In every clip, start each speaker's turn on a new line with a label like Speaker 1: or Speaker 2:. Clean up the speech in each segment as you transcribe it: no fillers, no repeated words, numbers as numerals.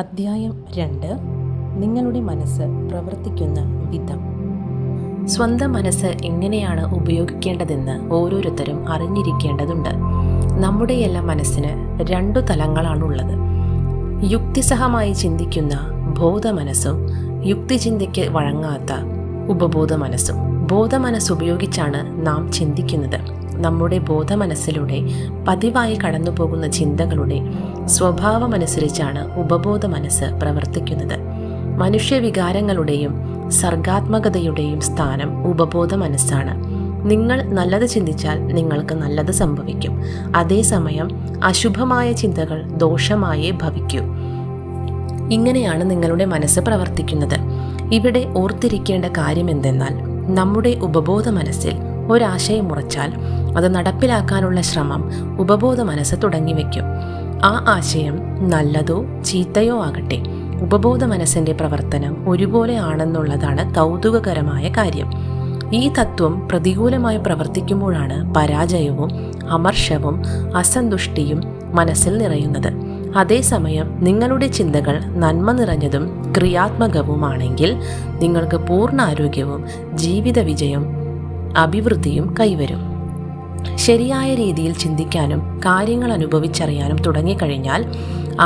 Speaker 1: അദ്ധ്യായം 2. നിങ്ങളുടെ മനസ്സ് പ്രവർത്തിക്കുന്ന വിധം. സ്വന്തം മനസ്സ് എങ്ങനെയാണ് ഉപയോഗിക്കേണ്ടതെന്ന് ഓരോരുത്തരും അറിഞ്ഞിരിക്കേണ്ടതുണ്ട്. നമ്മുടെയെല്ലാം മനസ്സിന് 2 തലങ്ങളാണുള്ളത്. യുക്തിസഹമായി ചിന്തിക്കുന്ന ബോധമനസ്സും യുക്തിചിന്തയ്ക്ക് വഴങ്ങാത്ത ഉപബോധ മനസ്സും. ബോധമനസ്സ് ഉപയോഗിച്ചാണ് നാം ചിന്തിക്കുന്നത്. നമ്മുടെ ബോധമനസ്സിലൂടെ പതിവായി കടന്നുപോകുന്ന ചിന്തകളുടെ സ്വഭാവമനുസരിച്ചാണ് ഉപബോധ മനസ്സ് പ്രവർത്തിക്കുന്നത്. മനുഷ്യവികാരങ്ങളുടെയും സർഗാത്മകതയുടെയും സ്ഥാനം ഉപബോധ മനസ്സാണ്. നിങ്ങൾ നല്ലത് ചിന്തിച്ചാൽ നിങ്ങൾക്ക് നല്ലത് സംഭവിക്കും. അതേസമയം അശുഭമായ ചിന്തകൾ ദോഷമായേ ഭവിക്കൂ. ഇങ്ങനെയാണ് നിങ്ങളുടെ മനസ്സ് പ്രവർത്തിക്കുന്നത്. ഇവിടെ ഓർത്തിരിക്കേണ്ട കാര്യമെന്തെന്നാൽ, നമ്മുടെ ഉപബോധ മനസ്സിൽ ഒരാശയം ഉറച്ചാൽ അത് നടപ്പിലാക്കാനുള്ള ശ്രമം ഉപബോധ മനസ്സ് തുടങ്ങിവെക്കും. ആ ആശയം നല്ലതോ ചീത്തയോ ആകട്ടെ, ഉപബോധ മനസ്സിൻ്റെ പ്രവർത്തനം ഒരുപോലെ ആണെന്നുള്ളതാണ് കൗതുകകരമായ കാര്യം. ഈ തത്വം പ്രതികൂലമായി പ്രവർത്തിക്കുമ്പോഴാണ് പരാജയവും അമർഷവും അസന്തുഷ്ടിയും മനസ്സിൽ നിറയുന്നത്. അതേസമയം നിങ്ങളുടെ ചിന്തകൾ നന്മ നിറഞ്ഞതും ക്രിയാത്മകവുമാണെങ്കിൽ നിങ്ങൾക്ക് പൂർണ്ണ ആരോഗ്യവും ജീവിത വിജയവും അഭിവൃദ്ധിയും കൈവരും. ശരിയായ രീതിയിൽ ചിന്തിക്കാനും കാര്യങ്ങൾ അനുഭവിച്ചറിയാനും തുടങ്ങിക്കഴിഞ്ഞാൽ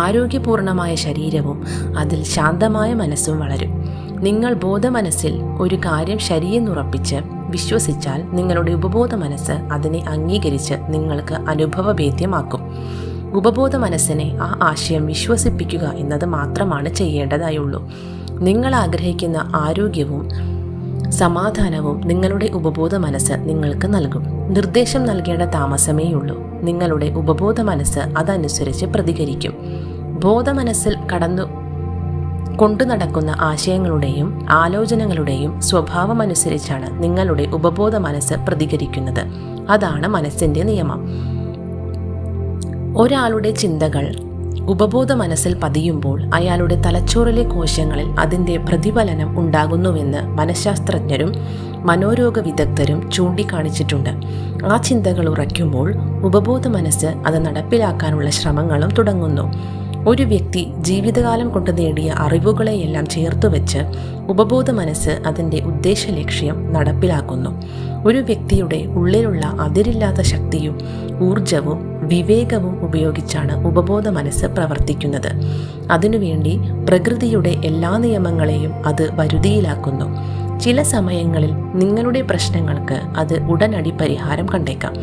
Speaker 1: ആരോഗ്യപൂർണമായ ശരീരവും അതിൽ ശാന്തമായ മനസ്സും വളരും. നിങ്ങൾ ബോധമനസ്സിൽ ഒരു കാര്യം ശരിയെന്നുറപ്പിച്ച് വിശ്വസിച്ചാൽ നിങ്ങളുടെ ഉപബോധ മനസ്സ് അതിനെ അംഗീകരിച്ച് നിങ്ങൾക്ക് അനുഭവഭേദ്യമാക്കും. ഉപബോധ മനസ്സിനെ ആ ആശയം വിശ്വസിപ്പിക്കുക എന്നത് മാത്രമാണ് ചെയ്യേണ്ടതായുള്ളൂ. നിങ്ങൾ ആഗ്രഹിക്കുന്ന ആരോഗ്യവും സമാധാനവും നിങ്ങളുടെ ഉപബോധ മനസ്സ് നിങ്ങൾക്ക് നൽകും. നിർദ്ദേശം നൽകേണ്ട താമസമേയുള്ളൂ. നിങ്ങളുടെ ഉപബോധ മനസ്സ് അതനുസരിച്ച് പ്രതികരിക്കും. ബോധമനസ്സിൽ കൊണ്ടു നടക്കുന്ന ആശയങ്ങളുടെയും ആലോചനകളുടെയും സ്വഭാവമനുസരിച്ചാണ് നിങ്ങളുടെ ഉപബോധ മനസ്സ് പ്രതികരിക്കുന്നത്. അതാണ് മനസ്സിൻ്റെ നിയമം. ഒരാളുടെ ചിന്തകൾ ഉപബോധ മനസ്സിൽ പതിയുമ്പോൾ അയാളുടെ തലച്ചോറിലെ കോശങ്ങളിൽ അതിൻ്റെ പ്രതിഫലനം ഉണ്ടാകുന്നുവെന്ന് മനഃശാസ്ത്രജ്ഞരും മനോരോഗ വിദഗ്ധരും ചൂണ്ടിക്കാണിച്ചിട്ടുണ്ട്. ആ ചിന്തകൾ ഉറയ്ക്കുമ്പോൾ ഉപബോധ മനസ്സ് അത് നടപ്പിലാക്കാനുള്ള ശ്രമങ്ങളും തുടങ്ങുന്നു. ഒരു വ്യക്തി ജീവിതകാലം കൊണ്ട് നേടിയ അറിവുകളെയെല്ലാം ചേർത്തുവെച്ച് ഉപബോധ മനസ്സ് അതിൻ്റെ ഉദ്ദേശ ലക്ഷ്യം നടപ്പിലാക്കുന്നു. ഒരു വ്യക്തിയുടെ ഉള്ളിലുള്ള അതിരില്ലാത്ത ശക്തിയും ഊർജവും വിവേകവും ഉപയോഗിച്ചാണ് ഉപബോധ മനസ്സ് പ്രവർത്തിക്കുന്നത്. അതിനുവേണ്ടി പ്രകൃതിയുടെ എല്ലാ നിയമങ്ങളെയും അത് വരുതിയിലാക്കുന്നു. ചില സമയങ്ങളിൽ നിങ്ങളുടെ പ്രശ്നങ്ങൾക്ക് അത് ഉടനടി പരിഹാരം കണ്ടേക്കാം.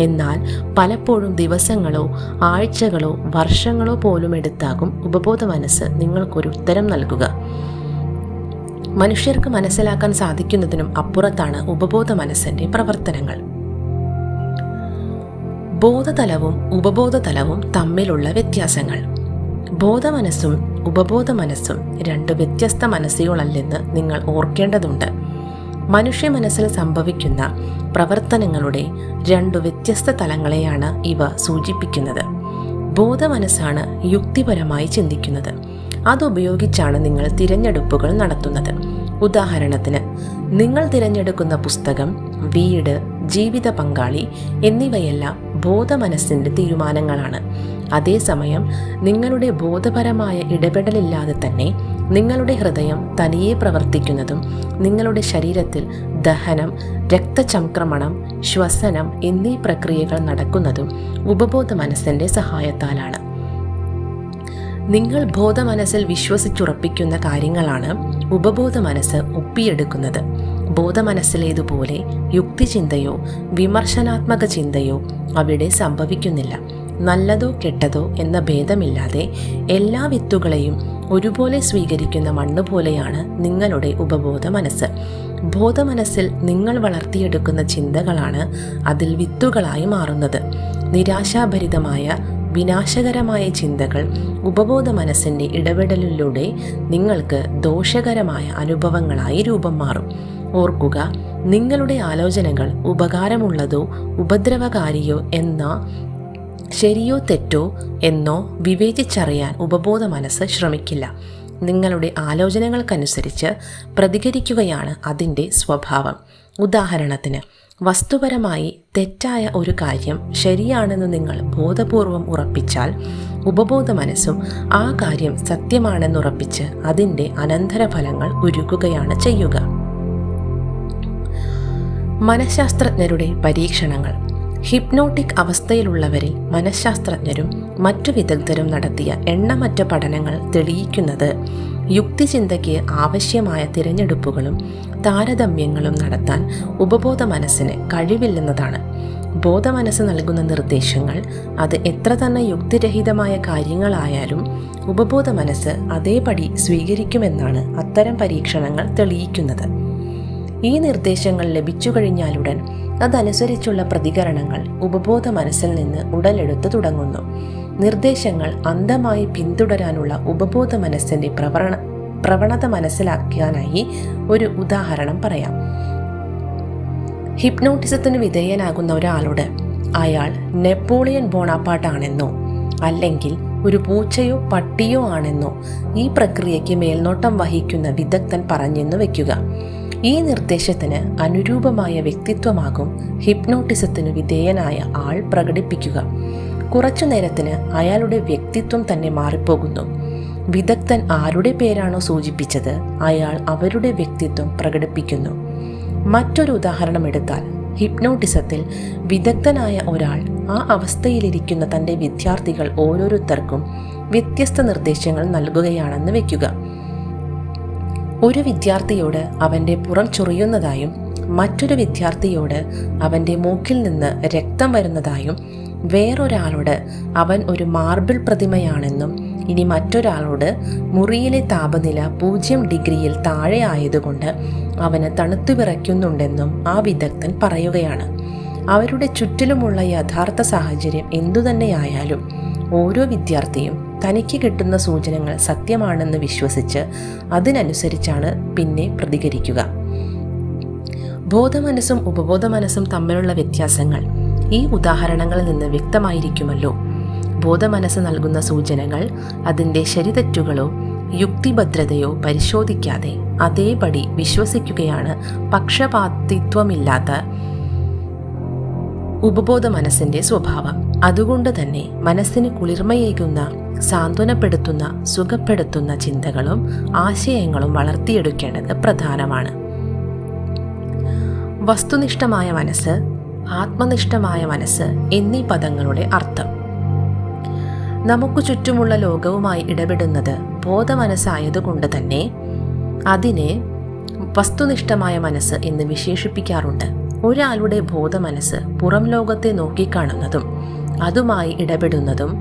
Speaker 1: എന്നാൽ പലപ്പോഴും ദിവസങ്ങളോ ആഴ്ചകളോ വർഷങ്ങളോ പോലും എടുത്താകും ഉപബോധ മനസ്സ് നിങ്ങൾക്കൊരു ഉത്തരം നൽകുക. മനുഷ്യർക്ക് മനസ്സിലാക്കാൻ സാധിക്കുന്നതിനും അപ്പുറത്താണ് ഉപബോധ മനസ്സിൻ്റെ പ്രവർത്തനങ്ങൾ. ബോധതലവും ഉപബോധതലവും തമ്മിലുള്ള വ്യത്യാസങ്ങൾ. ബോധമനസ്സും ഉപബോധ മനസ്സും 2 വ്യത്യസ്ത മനസ്സുകളല്ലെന്ന് നിങ്ങൾ ഓർക്കേണ്ടതുണ്ട്. മനുഷ്യ മനസ്സിൽ സംഭവിക്കുന്ന പ്രവർത്തനങ്ങളുടെ 2 വ്യത്യസ്ത തലങ്ങളെയാണ് ഇവ സൂചിപ്പിക്കുന്നത്. ബോധമനസ്സാണ് യുക്തിപരമായി ചിന്തിക്കുന്നത്. അതുപയോഗിച്ചാണ് നിങ്ങൾ തിരഞ്ഞെടുപ്പുകൾ നടത്തുന്നത്. ഉദാഹരണത്തിന്, നിങ്ങൾ തിരഞ്ഞെടുക്കുന്ന പുസ്തകം, വീട്, ജീവിത പങ്കാളി എന്നിവയെല്ലാം ബോധമനസ്സിൻ്റെ തീരുമാനങ്ങളാണ്. അതേസമയം നിങ്ങളുടെ ബോധപരമായ ഇടപെടലില്ലാതെ തന്നെ നിങ്ങളുടെ ഹൃദയം തനിയെ പ്രവർത്തിക്കുന്നതും നിങ്ങളുടെ ശരീരത്തിൽ ദഹനം, രക്തചംക്രമണം, ശ്വസനം എന്നീ പ്രക്രിയകൾ നടക്കുന്നതും ഉപബോധ മനസ്സിൻ്റെ സഹായത്താലാണ്. നിങ്ങൾ ബോധമനസ്സിൽ വിശ്വസിച്ചുറപ്പിക്കുന്ന കാര്യങ്ങളാണ് ഉപബോധ മനസ്സ് ഒപ്പിയെടുക്കുന്നത്. ബോധമനസ്സിലേതുപോലെ യുക്തിചിന്തയോ വിമർശനാത്മക ചിന്തയോ അവിടെ സംഭവിക്കുന്നില്ല. നല്ലതോ കെട്ടതോ എന്ന ഭേദമില്ലാതെ എല്ലാ വിത്തുകളെയും ഒരുപോലെ സ്വീകരിക്കുന്ന മണ്ണ് പോലെയാണ് നിങ്ങളുടെ ഉപബോധ മനസ്സ്. ബോധമനസ്സിൽ നിങ്ങൾ വളർത്തിയെടുക്കുന്ന ചിന്തകളാണ് അതിൽ വിത്തുകളായി മാറുന്നത്. നിരാശാഭരിതമായ വിനാശകരമായ ചിന്തകൾ ഉപബോധ മനസ്സിൻ്റെ ഇടപെടലിലൂടെ നിങ്ങൾക്ക് ദോഷകരമായ അനുഭവങ്ങളായി രൂപം മാറും. ഓർക്കുക, നിങ്ങളുടെ ആലോചനകൾ ഉപകാരമുള്ളതോ ഉപദ്രവകാരിയോ ശരിയോ തെറ്റോ എന്നോ വിവേചിച്ചറിയാൻ ഉപബോധ മനസ്സ് ശ്രമിക്കില്ല. നിങ്ങളുടെ ആലോചനകൾക്കനുസരിച്ച് പ്രതികരിക്കുകയാണ് അതിൻ്റെ സ്വഭാവം. ഉദാഹരണത്തിന്, വസ്തുപരമായി തെറ്റായ ഒരു കാര്യം ശരിയാണെന്ന് നിങ്ങൾ ബോധപൂർവം ഉറപ്പിച്ചാൽ ഉപബോധ മനസ്സും ആ കാര്യം സത്യമാണെന്നുറപ്പിച്ച് അതിൻ്റെ അനന്തരഫലങ്ങൾ ഒരുക്കുകയാണ് ചെയ്യുക. മനഃശാസ്ത്രജ്ഞരുടെ പരീക്ഷണങ്ങൾ. ഹിപ്നോട്ടിക് അവസ്ഥയിലുള്ളവരിൽ മനഃശാസ്ത്രജ്ഞരും മറ്റു വിദഗ്ധരും നടത്തിയ എണ്ണമറ്റ പഠനങ്ങൾ തെളിയിക്കുന്നത് യുക്തിചിന്തയ്ക്ക് ആവശ്യമായ തിരഞ്ഞെടുപ്പുകളും താരതമ്യങ്ങളും നടത്താൻ ഉപബോധ മനസ്സിന് കഴിവില്ലെന്നതാണ്. ബോധമനസ്സ് നൽകുന്ന നിർദ്ദേശങ്ങൾ അത് എത്ര തന്നെ യുക്തിരഹിതമായ കാര്യങ്ങളായാലും ഉപബോധ മനസ്സ് അതേപടി സ്വീകരിക്കുമെന്നാണ് അത്തരം പരീക്ഷണങ്ങൾ തെളിയിക്കുന്നത്. ഈ നിർദ്ദേശങ്ങൾ ലഭിച്ചു കഴിഞ്ഞാലുടൻ അതനുസരിച്ചുള്ള പ്രതികരണങ്ങൾ ഉപബോധ മനസ്സിൽ നിന്ന് ഉടലെടുത്തു തുടങ്ങുന്നു. നിർദ്ദേശങ്ങൾ അന്ധമായി പിന്തുടരാനുള്ള ഉപബോധ മനസ്സിൻ്റെ പ്രവണത മനസ്സിലാക്കാനായി ഒരു ഉദാഹരണം പറയാം. ഹിപ്നോട്ടിസത്തിന് വിധേയനാകുന്ന ഒരാളോട് അയാൾ നെപ്പോളിയൻ ബോണാപ്പാർട്ടാണെന്നോ അല്ലെങ്കിൽ ഒരു പൂച്ചയോ പട്ടിയോ ആണെന്നോ ഈ പ്രക്രിയയ്ക്ക് മേൽനോട്ടം വഹിക്കുന്ന വിദഗ്ധൻ പറഞ്ഞെന്ന് വയ്ക്കുക. ഈ നിർദ്ദേശത്തിന് അനുരൂപമായ വ്യക്തിത്വമാകും ഹിപ്നോട്ടിസത്തിനു വിധേയനായ ആൾ പ്രകടിപ്പിക്കുക. കുറച്ചു നേരത്തിന് അയാളുടെ വ്യക്തിത്വം തന്നെ മാറിപ്പോകുന്നു. വിദഗ്ധൻ ആരുടെ പേരാണോ സൂചിപ്പിച്ചത് അയാൾ അവരുടെ വ്യക്തിത്വം പ്രകടിപ്പിക്കുന്നു. മറ്റൊരു ഉദാഹരണം എടുത്താൽ, ഹിപ്നോട്ടിസത്തിൽ വിദഗ്ധനായ ഒരാൾ ആ അവസ്ഥയിലിരിക്കുന്ന തൻ്റെ വിദ്യാർത്ഥികൾ ഓരോരുത്തർക്കും വ്യത്യസ്ത നിർദ്ദേശങ്ങൾ നൽകുകയാണെന്ന് വയ്ക്കുക. ഒരു വിദ്യാർത്ഥിയോട് അവൻ്റെ പുറം ചൊറിയുന്നതായും മറ്റൊരു വിദ്യാർത്ഥിയോട് അവൻ്റെ മൂക്കിൽ നിന്ന് രക്തം വരുന്നതായും, വേറൊരാളോട് അവൻ ഒരു മാർബിൾ പ്രതിമയാണെന്നും ഇനി മറ്റൊരാളോട് മുറിയിലെ താപനില 0 ഡിഗ്രിയിൽ താഴെ ആയതുകൊണ്ട് അവന് തണുത്തു വിറയ്ക്കുന്നുണ്ടെന്നും ആ വിദഗ്ധൻ പറയുകയാണ്. അവരുടെ ചുറ്റിലുമുള്ള യഥാർത്ഥ സാഹചര്യം എന്തുതന്നെയായാലും ഓരോ വിദ്യാർത്ഥിയും തനിക്ക് കിട്ടുന്ന സൂചനകൾ സത്യമാണെന്ന് വിശ്വസിച്ച് അതിനനുസരിച്ചാണ് പിന്നെ പ്രതികരിക്കുക. ബോധമനസ്സും ഉപബോധ മനസ്സും തമ്മിലുള്ള വ്യത്യാസങ്ങൾ ഈ ഉദാഹരണങ്ങളിൽ നിന്ന് വ്യക്തമായിരിക്കുമല്ലോ. ബോധമനസ്സ് നൽകുന്ന സൂചനകൾ അതിൻ്റെ ശരിതെറ്റുകളോ യുക്തിഭദ്രതയോ പരിശോധിക്കാതെ അതേപടി വിശ്വസിക്കുകയാണ് പക്ഷപാതിത്വമില്ലാത്ത ഉപബോധ മനസ്സിൻ്റെ സ്വഭാവം. അതുകൊണ്ട് തന്നെ മനസ്സിന് കുളിർമയേകുന്ന, സാന്ത്വനപ്പെടുത്തുന്ന, സുഖപ്പെടുത്തുന്ന ചിന്തകളും ആശയങ്ങളും വളർത്തിയെടുക്കേണ്ടത് പ്രധാനമാണ്. വസ്തുനിഷ്ഠമായ മനസ്സ്, ആത്മനിഷ്ഠമായ മനസ്സ് എന്നീ പദങ്ങളുടെ അർത്ഥം. നമുക്ക് ചുറ്റുമുള്ള ലോകവുമായി ഇടപെടുന്നത് ബോധമനസ്സായതുകൊണ്ട് തന്നെ അതിനെ വസ്തുനിഷ്ഠമായ മനസ്സ് എന്ന് വിശേഷിപ്പിക്കാറുണ്ട്. ഒരാളുടെ ബോധമനസ്സ് പുറം ലോകത്തെ നോക്കിക്കാണുന്നതും അതുമായി ഇടപെടുന്നതും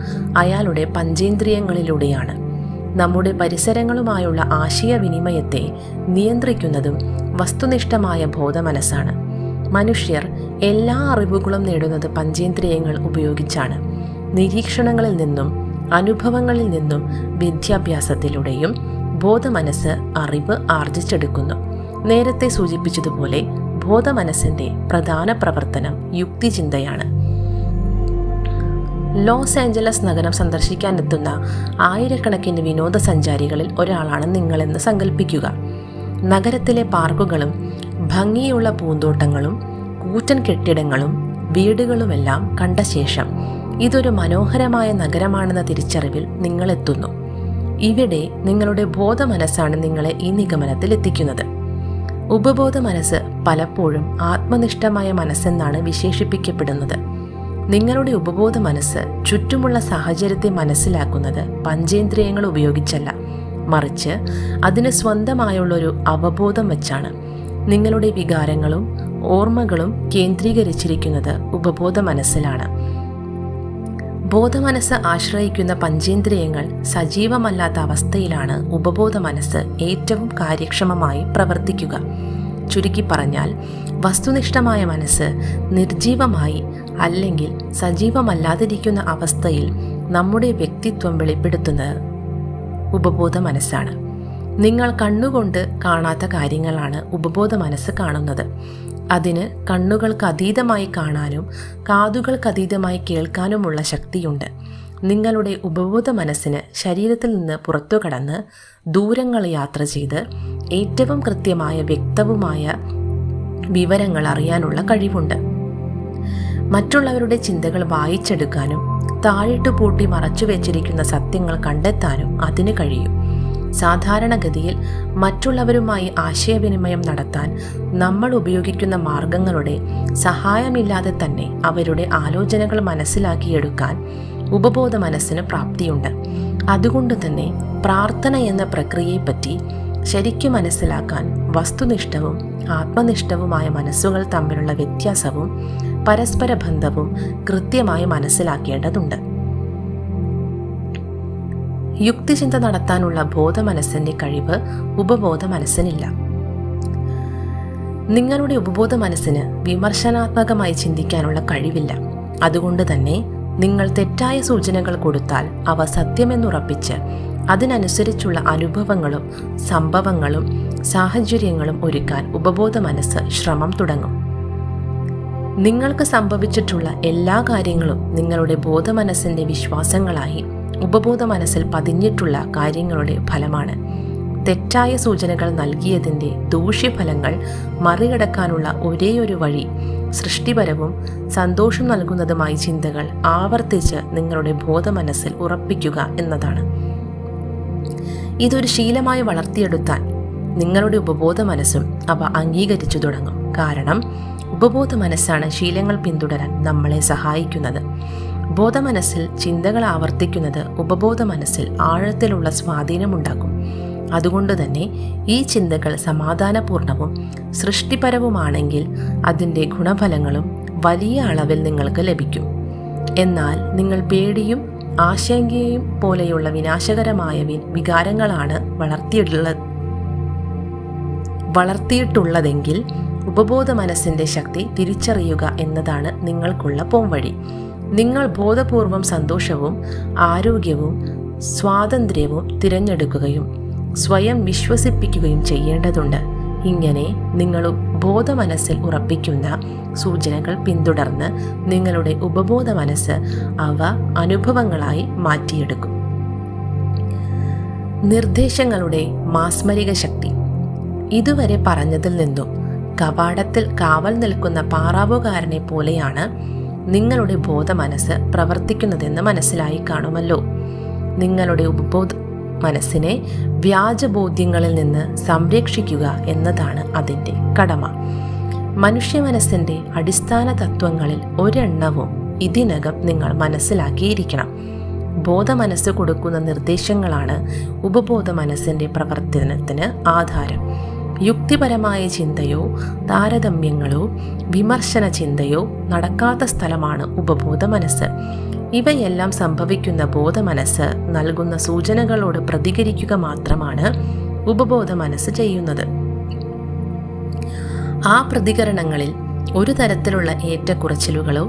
Speaker 1: അയാളുടെ പഞ്ചേന്ദ്രിയങ്ങളിലൂടെയാണ്. നമ്മുടെ പരിസരങ്ങളുമായുള്ള ആശയവിനിമയത്തെ നിയന്ത്രിക്കുന്നതും വസ്തുനിഷ്ഠമായ ബോധമനസ്സാണ്. മനുഷ്യർ എല്ലാ അറിവുകളും നേടുന്നത് പഞ്ചേന്ദ്രിയങ്ങൾ ഉപയോഗിച്ചാണ്. നിരീക്ഷണങ്ങളിൽ നിന്നും അനുഭവങ്ങളിൽ നിന്നും വിദ്യാഭ്യാസത്തിലൂടെയും ബോധമനസ്സ് അറിവ് ആർജിച്ചെടുക്കുന്നു. നേരത്തെ സൂചിപ്പിച്ചതുപോലെ ബോധമനസ്സിൻ്റെ പ്രധാന പ്രവർത്തനം യുക്തിചിന്തയാണ്. ലോസ് ആഞ്ചലസ് നഗരം സന്ദർശിക്കാനെത്തുന്ന ആയിരക്കണക്കിന് വിനോദസഞ്ചാരികളിൽ ഒരാളാണ് നിങ്ങളെന്ന് സങ്കല്പിക്കുക. നഗരത്തിലെ പാർക്കുകളും ഭംഗിയുള്ള പൂന്തോട്ടങ്ങളും കൂറ്റൻ കെട്ടിടങ്ങളും വീടുകളുമെല്ലാം കണ്ട ശേഷം ഇതൊരു മനോഹരമായ നഗരമാണെന്ന തിരിച്ചറിവിൽ നിങ്ങളെത്തുന്നു. ഇവിടെ നിങ്ങളുടെ ബോധമനസ്സാണ് നിങ്ങളെ ഈ നിഗമനത്തിൽ എത്തിക്കുന്നത്. ഉപബോധ മനസ്സ് പലപ്പോഴും ആത്മനിഷ്ഠമായ മനസ്സെന്നാണ് വിശേഷിപ്പിക്കപ്പെടുന്നത്. നിങ്ങളുടെ ഉപബോധ മനസ്സ് ചുറ്റുമുള്ള സാഹചര്യത്തെ മനസ്സിലാക്കുന്നത് പഞ്ചേന്ദ്രിയങ്ങൾ ഉപയോഗിച്ചല്ല, മറിച്ച് അതിന് സ്വന്തമായുള്ളൊരു അവബോധം വെച്ചാണ്. നിങ്ങളുടെ വികാരങ്ങളും ഓർമ്മകളും കേന്ദ്രീകരിച്ചിരിക്കുന്നത് ഉപബോധ മനസ്സിലാണ്. ബോധമനസ്സ് ആശ്രയിക്കുന്ന പഞ്ചേന്ദ്രിയങ്ങൾ സജീവമല്ലാത്ത അവസ്ഥയിലാണ് ഉപബോധ മനസ്സ് ഏറ്റവും കാര്യക്ഷമമായി പ്രവർത്തിക്കുക. ചുരുക്കി പറഞ്ഞാൽ, വസ്തുനിഷ്ഠമായ മനസ്സ് നിർജീവമായി അല്ലെങ്കിൽ സജീവമല്ലാതിരിക്കുന്ന അവസ്ഥയിൽ നമ്മുടെ വ്യക്തിത്വം വെളിപ്പെടുത്തുന്നത് ഉപബോധ മനസ്സാണ്. നിങ്ങൾ കണ്ണുകൊണ്ട് കാണാത്ത കാര്യങ്ങളാണ് ഉപബോധ മനസ്സ് കാണുന്നത്. അതിന് കണ്ണുകൾക്ക് അതീതമായി കാണാനും കാതുകൾക്ക് അതീതമായി കേൾക്കാനുമുള്ള ശക്തിയുണ്ട്. നിങ്ങളുടെ ഉപബോധ മനസ്സിന് ശരീരത്തിൽ നിന്ന് പുറത്തു കടന്ന് ദൂരങ്ങൾ യാത്ര ചെയ്ത് ഏറ്റവും കൃത്യമായ വ്യക്തവുമായ വിവരങ്ങൾ അറിയാനുള്ള കഴിവുണ്ട്. മറ്റുള്ളവരുടെ ചിന്തകൾ വായിച്ചെടുക്കാനും താഴിട്ട് പൂട്ടി മറച്ചു വെച്ചിരിക്കുന്ന സത്യങ്ങൾ കണ്ടെത്താനും അതിന് കഴിയും. സാധാരണഗതിയിൽ മറ്റുള്ളവരുമായി ആശയവിനിമയം നടത്താൻ നമ്മൾ ഉപയോഗിക്കുന്ന മാർഗങ്ങളുടെ സഹായമില്ലാതെ തന്നെ അവരുടെ ആലോചനകൾ മനസ്സിലാക്കിയെടുക്കാൻ ഉപബോധ മനസ്സിന് പ്രാപ്തിയുണ്ട്. അതുകൊണ്ട് തന്നെ പ്രാർത്ഥന എന്ന പ്രക്രിയയെപ്പറ്റി ശരിക്കും മനസ്സിലാക്കാൻ വസ്തുനിഷ്ഠവും ആത്മനിഷ്ഠവുമായ മനസ്സുകൾ തമ്മിലുള്ള വ്യത്യാസവും പരസ്പര ബന്ധവും കൃത്യമായി മനസ്സിലാക്കേണ്ടതുണ്ട്. യുക്തിചിന്ത നടത്താനുള്ള ബോധമനസ്സിന്റെ കഴിവ് ഉപബോധ മനസ്സിനില്ല. നിങ്ങളുടെ ഉപബോധ മനസ്സിന് വിമർശനാത്മകമായി ചിന്തിക്കാനുള്ള കഴിവില്ല. അതുകൊണ്ട് തന്നെ നിങ്ങൾ തെറ്റായ സൂചനകൾ കൊടുത്താൽ അവ സത്യമെന്നുറപ്പിച്ച് അതിനനുസരിച്ചുള്ള അനുഭവങ്ങളും സംഭവങ്ങളും സാഹചര്യങ്ങളും ഒരുക്കാൻ ഉപബോധ മനസ്സ് ശ്രമം തുടങ്ങും. നിങ്ങൾക്ക് സംഭവിച്ചിട്ടുള്ള എല്ലാ കാര്യങ്ങളും നിങ്ങളുടെ ബോധമനസ്സിന്റെ വിശ്വാസങ്ങളായി ഉപബോധ മനസ്സിൽ പതിഞ്ഞിട്ടുള്ള കാര്യങ്ങളുടെ ഫലമാണ്. തെറ്റായ സൂചനകൾ നൽകിയതിൻ്റെ ദൂഷ്യഫലങ്ങൾ മറികടക്കാനുള്ള ഒരേയൊരു വഴി സൃഷ്ടിപരവും സന്തോഷം നൽകുന്നതുമായ ചിന്തകൾ ആവർത്തിച്ച് നിങ്ങളുടെ ബോധമനസ്സിൽ ഉറപ്പിക്കുക എന്നതാണ്. ഇതൊരു ശീലമായി വളർത്തിയെടുത്താൽ നിങ്ങളുടെ ഉപബോധ മനസ്സും അവ അംഗീകരിച്ചു തുടങ്ങും. കാരണം ഉപബോധ മനസ്സാണ് ശീലങ്ങൾ പിന്തുടരാൻ നമ്മളെ സഹായിക്കുന്നത്. ബോധമനസ്സിൽ ചിന്തകൾ ആവർത്തിക്കുന്നത് ഉപബോധ മനസ്സിൽ ആഴത്തിലുള്ള സ്വാധീനമുണ്ടാക്കും. അതുകൊണ്ട് തന്നെ ഈ ചിന്തകൾ സമാധാനപൂർണവും സൃഷ്ടിപരവുമാണെങ്കിൽ അതിൻ്റെ ഗുണഫലങ്ങളും വലിയ അളവിൽ നിങ്ങൾക്ക് ലഭിക്കും. എന്നാൽ നിങ്ങൾ പേടിയും ആശങ്കയും പോലെയുള്ള വിനാശകരമായ വികാരങ്ങളാണ് വളർത്തിയിട്ടുള്ളതെങ്കിൽ ഉപബോധ മനസ്സിൻ്റെ ശക്തി തിരിച്ചറിയുക എന്നതാണ് നിങ്ങൾക്കുള്ള പോംവഴി. നിങ്ങൾ ബോധപൂർവം സന്തോഷവും ആരോഗ്യവും സ്വാതന്ത്ര്യവും തിരഞ്ഞെടുക്കുകയും സ്വയം വിശ്വസിപ്പിക്കുകയും ചെയ്യേണ്ടതുണ്ട്. ഇങ്ങനെ നിങ്ങൾ ബോധമനസ്സിൽ ഉറപ്പിക്കുന്ന സൂചനകൾ പിന്തുടർന്ന് നിങ്ങളുടെ ഉപബോധ മനസ്സ് അവ അനുഭവങ്ങളായി മാറ്റിയെടുക്കും. നിർദ്ദേശങ്ങളുടെ മാസ്മരിക ശക്തി. ഇതുവരെ പറഞ്ഞതിൽ നിന്നും കവാടത്തിൽ കാവൽ നിൽക്കുന്ന പാറാവുകാരനെ പോലെയാണ് നിങ്ങളുടെ ബോധമനസ്സ് പ്രവർത്തിക്കുന്നതെന്ന് മനസ്സിലായി കാണുമല്ലോ. നിങ്ങളുടെ ഉപബോധ മനസ്സിനെ വ്യാജബോധ്യങ്ങളിൽ നിന്ന് സംരക്ഷിക്കുക എന്നതാണ് അതിൻ്റെ കടമ. മനുഷ്യ മനസ്സിൻ്റെ അടിസ്ഥാന തത്വങ്ങളിൽ ഒരെണ്ണവും ഇതിനകം നിങ്ങൾ മനസ്സിലാക്കിയിരിക്കണം. ബോധമനസ്സ് കൊടുക്കുന്ന നിർദ്ദേശങ്ങളാണ് ഉപബോധ മനസ്സിൻ്റെ പ്രവർത്തനത്തിന് ആധാരം. യുക്തിപരമായ ചിന്തയോ താരതമ്യങ്ങളോ വിമർശന ചിന്തയോ നടക്കാത്ത സ്ഥലമാണ് ഉപബോധ മനസ്സ്. ഇവയെല്ലാം സംഭവിക്കുന്ന ബോധമനസ്സ് നൽകുന്ന സൂചനകളോട് പ്രതികരിക്കുക മാത്രമാണ് ഉപബോധ മനസ്സ് ചെയ്യുന്നത്. ആ പ്രതികരണങ്ങളിൽ ഒരു തരത്തിലുള്ള ഏറ്റക്കുറച്ചിലുകളോ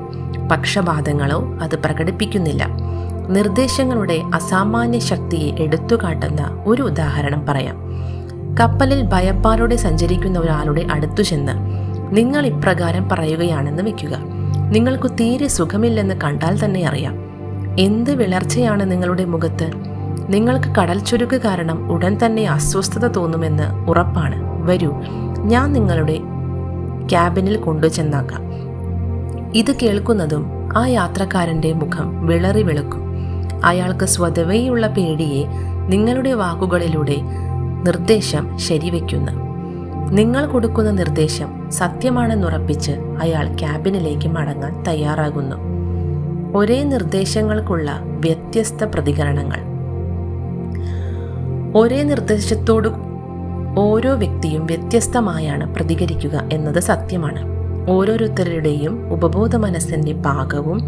Speaker 1: പക്ഷപാതങ്ങളോ അത് പ്രകടിപ്പിക്കുന്നില്ല. നിർദ്ദേശങ്ങളുടെ അസാമാന്യ ശക്തിയെ എടുത്തുകാട്ടുന്ന ഒരു ഉദാഹരണം പറയാം. കപ്പലിൽ ഭയപ്പാടോടെ സഞ്ചരിക്കുന്ന ഒരാളുടെ അടുത്തു ചെന്ന് നിങ്ങൾ ഇപ്രകാരം പറയുകയാണെന്ന് വെക്കുക. നിങ്ങൾക്ക് തീരെ സുഖമില്ലെന്ന് കണ്ടാൽ തന്നെ അറിയാം. എന്ത് വിളർച്ചയാണ് നിങ്ങളുടെ മുഖത്ത്. നിങ്ങൾക്ക് കടൽ ചുരുക്ക് കാരണം ഉടൻ തന്നെ അസ്വസ്ഥത തോന്നുമെന്ന് ഉറപ്പാണ്. വരൂ, ഞാൻ നിങ്ങളുടെ ക്യാബിനിൽ കൊണ്ടുചെന്നാക്കാം. ഇത് കേൾക്കുന്നതും ആ യാത്രക്കാരൻ്റെ മുഖം വിളറി വെളുക്കും. അയാൾക്ക് സ്വതവേയുള്ള പേടിയെ നിങ്ങളുടെ വാക്കുകളിലൂടെ നിർദ്ദേശം ശരിവെക്കുന്നു. നിങ്ങൾ കൊടുക്കുന്ന നിർദ്ദേശം സത്യമാണെന്നുറപ്പിച്ച് അയാൾ ക്യാബിനിലേക്ക് മടങ്ങാൻ തയ്യാറാകുന്നു. ഒരേ നിർദ്ദേശങ്ങൾക്കുള്ള വ്യത്യസ്ത പ്രതികരണങ്ങൾ. ഒരേ നിർദ്ദേശത്തോട് ഓരോ വ്യക്തിയും വ്യത്യസ്തമായാണ് പ്രതികരിക്കുക എന്നത് സത്യമാണ്. ഓരോരുത്തരുടെയും ഉപബോധ മനസ്സിൻ്റെ പാകവും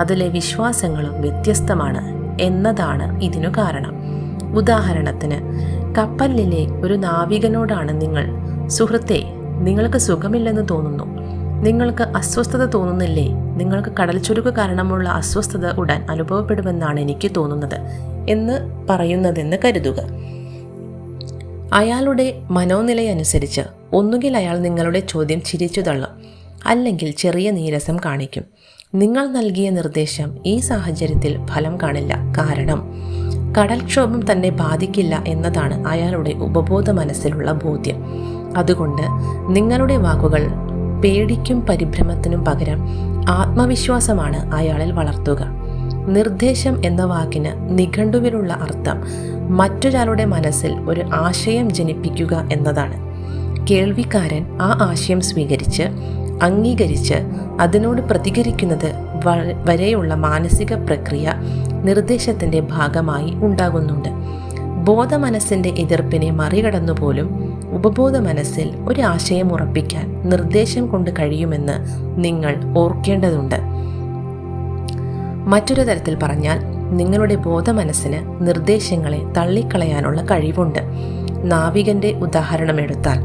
Speaker 1: അതിലെ വിശ്വാസങ്ങളും വ്യത്യസ്തമാണ് എന്നതാണ് ഇതിനു കാരണം. ഉദാഹരണത്തിന്, കപ്പലിലെ ഒരു നാവികനോടാണ് നിങ്ങൾ, സുഹൃത്തെ, നിങ്ങൾക്ക് സുഖമില്ലെന്ന് തോന്നുന്നു, നിങ്ങൾക്ക് അസ്വസ്ഥത തോന്നുന്നില്ലേ, നിങ്ങൾക്ക് കടൽ ചുരുക്ക് കാരണമുള്ള അസ്വസ്ഥത ഉടൻ അനുഭവപ്പെടുമെന്നാണ് എനിക്ക് തോന്നുന്നത് എന്ന് പറയുന്നതെന്ന് കരുതുക. അയാളുടെ മനോനിലയനുസരിച്ച് ഒന്നുകിൽ അയാൾ നിങ്ങളുടെ ചോദ്യം ചിരിച്ചു തള്ളും, അല്ലെങ്കിൽ ചെറിയ നീരസം കാണിക്കും. നിങ്ങൾ നൽകിയ നിർദ്ദേശം ഈ സാഹചര്യത്തിൽ ഫലം കാണില്ല. കാരണം കടൽക്ഷോഭം തന്നെ ബാധിക്കില്ല എന്നതാണ് അയാളുടെ ഉപബോധ മനസ്സിലുള്ള ബോധ്യം. അതുകൊണ്ട് നിങ്ങളുടെ വാക്കുകൾ പേടിക്കും പരിഭ്രമത്തിനും പകരം ആത്മവിശ്വാസമാണ് അയാളിൽ വളർത്തുക. നിർദ്ദേശം എന്ന വാക്കിന് നിഘണ്ടുവിലുള്ള അർത്ഥം മറ്റൊരാളുടെ മനസ്സിൽ ഒരു ആശയം ജനിപ്പിക്കുക എന്നതാണ്. കേൾവിക്കാരൻ ആ ആശയം സ്വീകരിച്ച് അംഗീകരിച്ച് അതിനോട് പ്രതികരിക്കുന്നത് വരെയുള്ള മാനസിക പ്രക്രിയ നിർദ്ദേശത്തിൻ്റെ ഭാഗമായി ഉണ്ടാകുന്നുണ്ട്. ബോധമനസ്സിൻ്റെ എതിർപ്പിനെ മറികടന്നുപോലും ഉപബോധ മനസ്സിൽ ഒരു ആശയം ഉറപ്പിക്കാൻ നിർദ്ദേശം കൊണ്ട് കഴിയുമെന്ന് നിങ്ങൾ ഓർക്കേണ്ടതുണ്ട്. മറ്റൊരു തരത്തിൽ പറഞ്ഞാൽ, നിങ്ങളുടെ ബോധമനസ്സിന് നിർദ്ദേശങ്ങളെ തള്ളിക്കളയാനുള്ള കഴിവുണ്ട്. നാവികന്റെ ഉദാഹരണമെടുത്താൽ,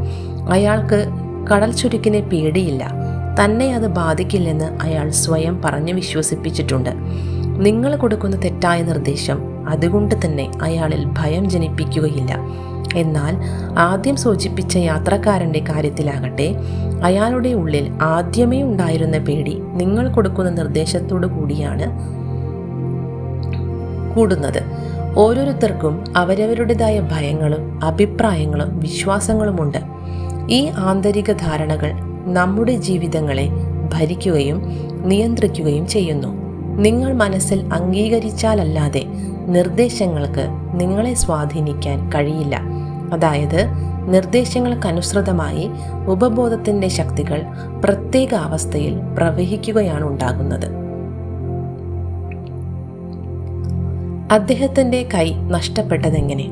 Speaker 1: അയാൾക്ക് കടൽ ചുരുക്കിനെ പേടിയില്ല. തന്നെ അത് ബാധിക്കില്ലെന്ന് അയാൾ സ്വയം പറഞ്ഞു വിശ്വസിപ്പിച്ചിട്ടുണ്ട്. നിങ്ങൾ കൊടുക്കുന്ന തെറ്റായ നിർദ്ദേശം അതുകൊണ്ട് തന്നെ അയാളിൽ ഭയം ജനിപ്പിക്കുകയില്ല. എന്നാൽ ആദ്യം സൂചിപ്പിച്ച യാത്രക്കാരൻ്റെ കാര്യത്തിലാകട്ടെ, അയാളുടെ ഉള്ളിൽ ആദ്യമേ ഉണ്ടായിരുന്ന പേടി നിങ്ങൾ കൊടുക്കുന്ന നിർദ്ദേശത്തോടു കൂടിയാണ് കൂടുന്നത്. ഓരോരുത്തർക്കും അവരവരുടേതായ ഭയങ്ങളും അഭിപ്രായങ്ങളും വിശ്വാസങ്ങളുമുണ്ട്. ഈ ആന്തരിക ധാരണകൾ നമ്മുടെ ജീവിതങ്ങളെ ഭരിക്കുകയും നിയന്ത്രിക്കുകയും ചെയ്യുന്നു. നിങ്ങൾ മനസ്സിൽ അംഗീകരിച്ചാലല്ലാതെ നിർദ്ദേശങ്ങൾക്ക് നിങ്ങളെ സ്വാധീനിക്കാൻ കഴിയില്ല. അതായത്, നിർദ്ദേശങ്ങൾക്കനുസൃതമായി ഉപബോധത്തിൻ്റെ ശക്തികൾ പ്രത്യേക അവസ്ഥയിൽ പ്രവഹിക്കുകയാണ് ഉണ്ടാകുന്നത്. അദ്ദേഹത്തിൻ്റെ കൈ നഷ്ടപ്പെട്ടതെങ്ങനെ?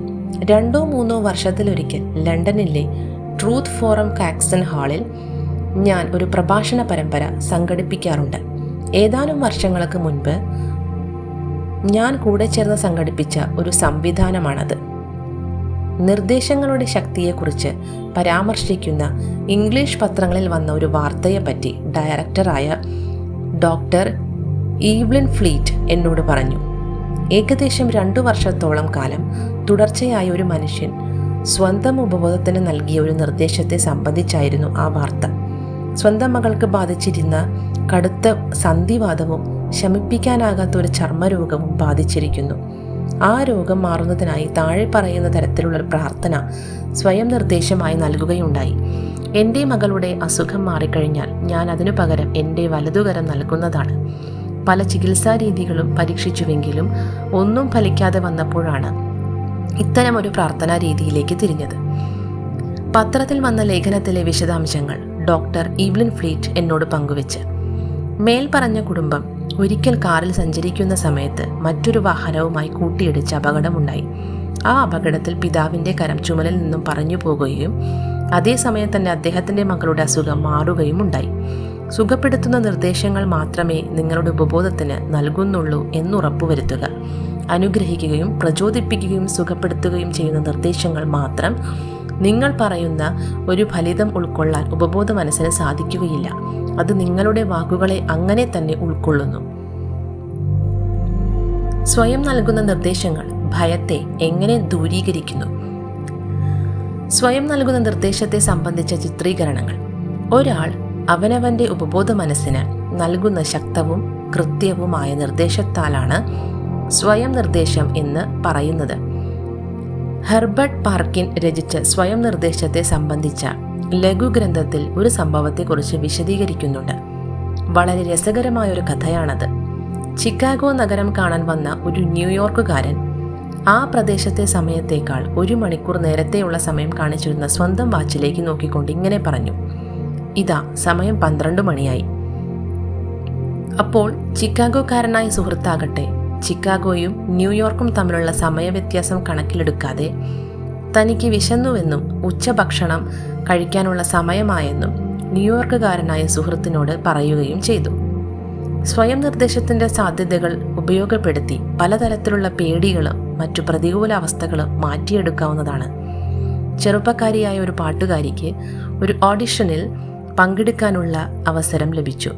Speaker 1: 2-3 വർഷത്തിലൊരിക്കൽ ലണ്ടനിലെ ട്രൂത്ത് ഫോറം കാക്സൺ ഹാളിൽ ഞാൻ ഒരു പ്രഭാഷണ പരമ്പര സംഘടിപ്പിക്കാറുണ്ട്. ഏതാനും വർഷങ്ങൾക്ക് മുൻപ് ഞാൻ കൂടെ ചേർന്ന് സംഘടിപ്പിച്ച ഒരു സംവിധാനമാണത്. നിർദ്ദേശങ്ങളുടെ ശക്തിയെക്കുറിച്ച് പരാമർശിക്കുന്ന ഇംഗ്ലീഷ് പത്രങ്ങളിൽ വന്ന ഒരു വാർത്തയെപ്പറ്റി ഡയറക്ടറായ ഡോക്ടർ ഈവ്ലിൻ ഫ്ലീറ്റ് എന്നോട് പറഞ്ഞു. ഏകദേശം 2 വർഷത്തോളം കാലം തുടർച്ചയായ ഒരു മനുഷ്യൻ സ്വന്തം ഉപബോധത്തിന് നൽകിയ ഒരു നിർദ്ദേശത്തെ സംബന്ധിച്ചായിരുന്നു ആ വാർത്ത. സ്വന്തം മകൾക്ക് ബാധിച്ചിരുന്ന കടുത്ത സന്ധിവാതവും ശമിപ്പിക്കാനാകാത്ത ഒരു ചർമ്മരോഗവും ബാധിച്ചിരിക്കുന്നു. ആ രോഗം മാറുന്നതിനായി താഴെ പറയുന്ന തരത്തിലുള്ളൊരു പ്രാർത്ഥന സ്വയം നിർദ്ദേശമായി നൽകുകയുണ്ടായി. എൻ്റെ മകളുടെ അസുഖം മാറിക്കഴിഞ്ഞാൽ ഞാൻ അതിനു പകരം എൻ്റെ വലതുകരം നൽകുന്നതാണ്. പല ചികിത്സാ രീതികളും പരീക്ഷിച്ചുവെങ്കിലും ഒന്നും ഫലിക്കാതെ വന്നപ്പോഴാണ് ഇത്തരമൊരു പ്രാർത്ഥനാ രീതിയിലേക്ക് തിരിഞ്ഞത്. പത്രത്തിൽ വന്ന ലേഖനത്തിലെ വിശദാംശങ്ങൾ ഡോക്ടർ ഈവ്ലിൻ ഫ്ലീറ്റ് എന്നോട് പങ്കുവെച്ച്, മേൽപ്പറഞ്ഞ കുടുംബം ഒരിക്കൽ കാറിൽ സഞ്ചരിക്കുന്ന സമയത്ത് മറ്റൊരു വാഹനവുമായി കൂട്ടിയിടിച്ച് അപകടമുണ്ടായി. ആ അപകടത്തിൽ പിതാവിൻ്റെ കരം ചുമലിൽ നിന്നും പറഞ്ഞു പോകുകയും അതേസമയം തന്നെ അദ്ദേഹത്തിൻ്റെ മകളുടെ അസുഖം മാറുകയും ഉണ്ടായി. സുഖപ്പെടുത്തുന്ന നിർദ്ദേശങ്ങൾ മാത്രമേ നിങ്ങളുടെ ഉപബോധത്തിന് നൽകുന്നുള്ളൂ എന്നുറപ്പുവരുത്തുക. അനുഗ്രഹിക്കുകയും പ്രചോദിപ്പിക്കുകയും സുഖപ്പെടുത്തുകയും ചെയ്യുന്ന നിർദ്ദേശങ്ങൾ മാത്രം നിങ്ങൾ പറയുന്ന ഒരു ഫലിതം ഉൾക്കൊള്ളാൻ ഉപബോധ മനസ്സിന് സാധിക്കുകയില്ല. അത് നിങ്ങളുടെ വാക്കുകളെ അങ്ങനെ തന്നെ ഉൾക്കൊള്ളുന്നു. സ്വയം നൽകുന്ന നിർദ്ദേശങ്ങൾ ഭയത്തെ എങ്ങനെ ദൂരീകരിക്കുന്നു? സ്വയം നൽകുന്ന നിർദ്ദേശത്തെ സംബന്ധിച്ച ചിത്രീകരണങ്ങൾ. ഒരാൾ അവനവൻ്റെ ഉപബോധ മനസ്സിന് നൽകുന്ന ശക്തവും കൃത്യവുമായ നിർദ്ദേശത്താലാണ് സ്വയം നിർദ്ദേശം എന്ന് പറയുന്നത്. ഹെർബർട്ട് പാർക്കിൻ രചിച്ച സ്വയം നിർദ്ദേശത്തെ സംബന്ധിച്ച ലഘുഗ്രന്ഥത്തിൽ ഒരു സംഭവത്തെക്കുറിച്ച് വിശദീകരിക്കുന്നുണ്ട്. വളരെ രസകരമായൊരു കഥയാണത്. ചിക്കാഗോ നഗരം കാണാൻ വന്ന ഒരു ന്യൂയോർക്കുകാരൻ ആ പ്രദേശത്തെ സമയത്തേക്കാൾ 1 മണിക്കൂർ നേരത്തെയുള്ള സമയം കാണിച്ചിരുന്ന സ്വന്തം വാച്ചിലേക്ക് നോക്കിക്കൊണ്ട് ഇങ്ങനെ പറഞ്ഞു, ഇതാ സമയം 12 മണിയായി. അപ്പോൾ ചിക്കാഗോക്കാരനായ സുഹൃത്താകട്ടെ ചിക്കാഗോയും ന്യൂയോർക്കും തമ്മിലുള്ള സമയവ്യത്യാസം കണക്കിലെടുക്കാതെ തനിക്ക് വിശന്നുവെന്നും ഉച്ചഭക്ഷണം കഴിക്കാനുള്ള സമയമായെന്നും ന്യൂയോർക്കുകാരനായ സുഹൃത്തിനോട് പറയുകയും ചെയ്തു. സ്വയം നിർദ്ദേശത്തിൻ്റെ സാധ്യതകൾ ഉപയോഗപ്പെടുത്തി പലതരത്തിലുള്ള പേടികളും മറ്റു പ്രതികൂല അവസ്ഥകളും മാറ്റിയെടുക്കാവുന്നതാണ്. ചെറുപ്പക്കാരിയായ ഒരു പാട്ടുകാരിക്ക് ഒരു ഓഡിഷനിൽ പങ്കെടുക്കാനുള്ള അവസരം ലഭിച്ചു.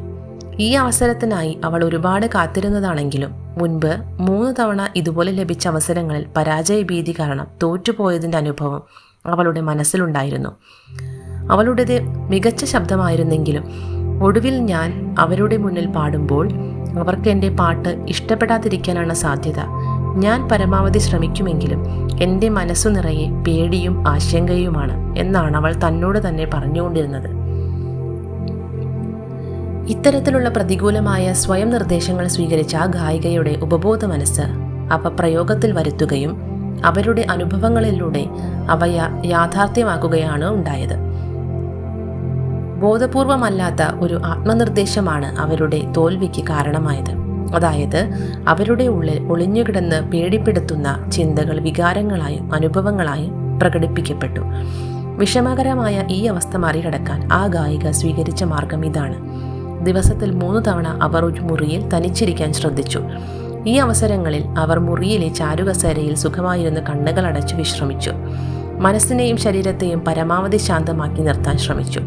Speaker 1: ഈ അവസരത്തിനായി അവൾ ഒരുപാട് കാത്തിരുന്നതാണെങ്കിലും മുൻപ് 3 തവണ ഇതുപോലെ ലഭിച്ച അവസരങ്ങളിൽ പരാജയഭീതി കാരണം തോറ്റുപോയതിൻ്റെ അനുഭവം അവളുടെ മനസ്സിലുണ്ടായിരുന്നു. അവളുടേത് മികച്ച ശബ്ദമായിരുന്നെങ്കിലും ഒടുവിൽ ഞാൻ അവരുടെ മുന്നിൽ പാടുമ്പോൾ അവർക്ക് എൻ്റെ പാട്ട് ഇഷ്ടപ്പെടാതിരിക്കാനാണ് സാധ്യത. ഞാൻ പരമാവധി ശ്രമിക്കുമെങ്കിലും എൻ്റെ മനസ്സു നിറയെ പേടിയും ആശങ്കയുമാണ് എന്നാണ് അവൾ തന്നോട് തന്നെ പറഞ്ഞുകൊണ്ടിരുന്നത്. ഇത്തരത്തിലുള്ള പ്രതികൂലമായ സ്വയം നിർദ്ദേശങ്ങൾ സ്വീകരിച്ച ആ ഗായികയുടെ ഉപബോധ മനസ്സ് അവ പ്രയോഗത്തിൽ വരുത്തുകയും അവരുടെ അനുഭവങ്ങളിലൂടെ അവ യാഥാർത്ഥ്യമാക്കുകയാണ് ഉണ്ടായത്. ബോധപൂർവമല്ലാത്ത ഒരു ആത്മനിർദ്ദേശമാണ് അവരുടെ തോൽവിക്ക് കാരണമായത്. അതായത് അവരുടെ ഉള്ളിൽ ഒളിഞ്ഞുകിടന്ന് പേടിപ്പെടുത്തുന്ന ചിന്തകൾ വികാരങ്ങളായും അനുഭവങ്ങളായും പ്രകടിപ്പിക്കപ്പെട്ടു. വിഷമകരമായ ഈ അവസ്ഥ മറികടക്കാൻ ആ ഗായിക സ്വീകരിച്ച മാർഗം ഇതാണ്. ദിവസത്തിൽ 3 തവണ അവർ ഒരു മുറിയിൽ തനിച്ചിരിക്കാൻ ശ്രദ്ധിച്ചു. ഈ അവസരങ്ങളിൽ അവർ മുറിയിലെ ചാരുകസേരയിൽ സുഖമായിരുന്ന് കണ്ണുകൾ അടച്ചു വിശ്രമിച്ചു. മനസ്സിനെയും ശരീരത്തെയും പരമാവധി ശാന്തമാക്കി നിർത്താൻ ശ്രമിച്ചു.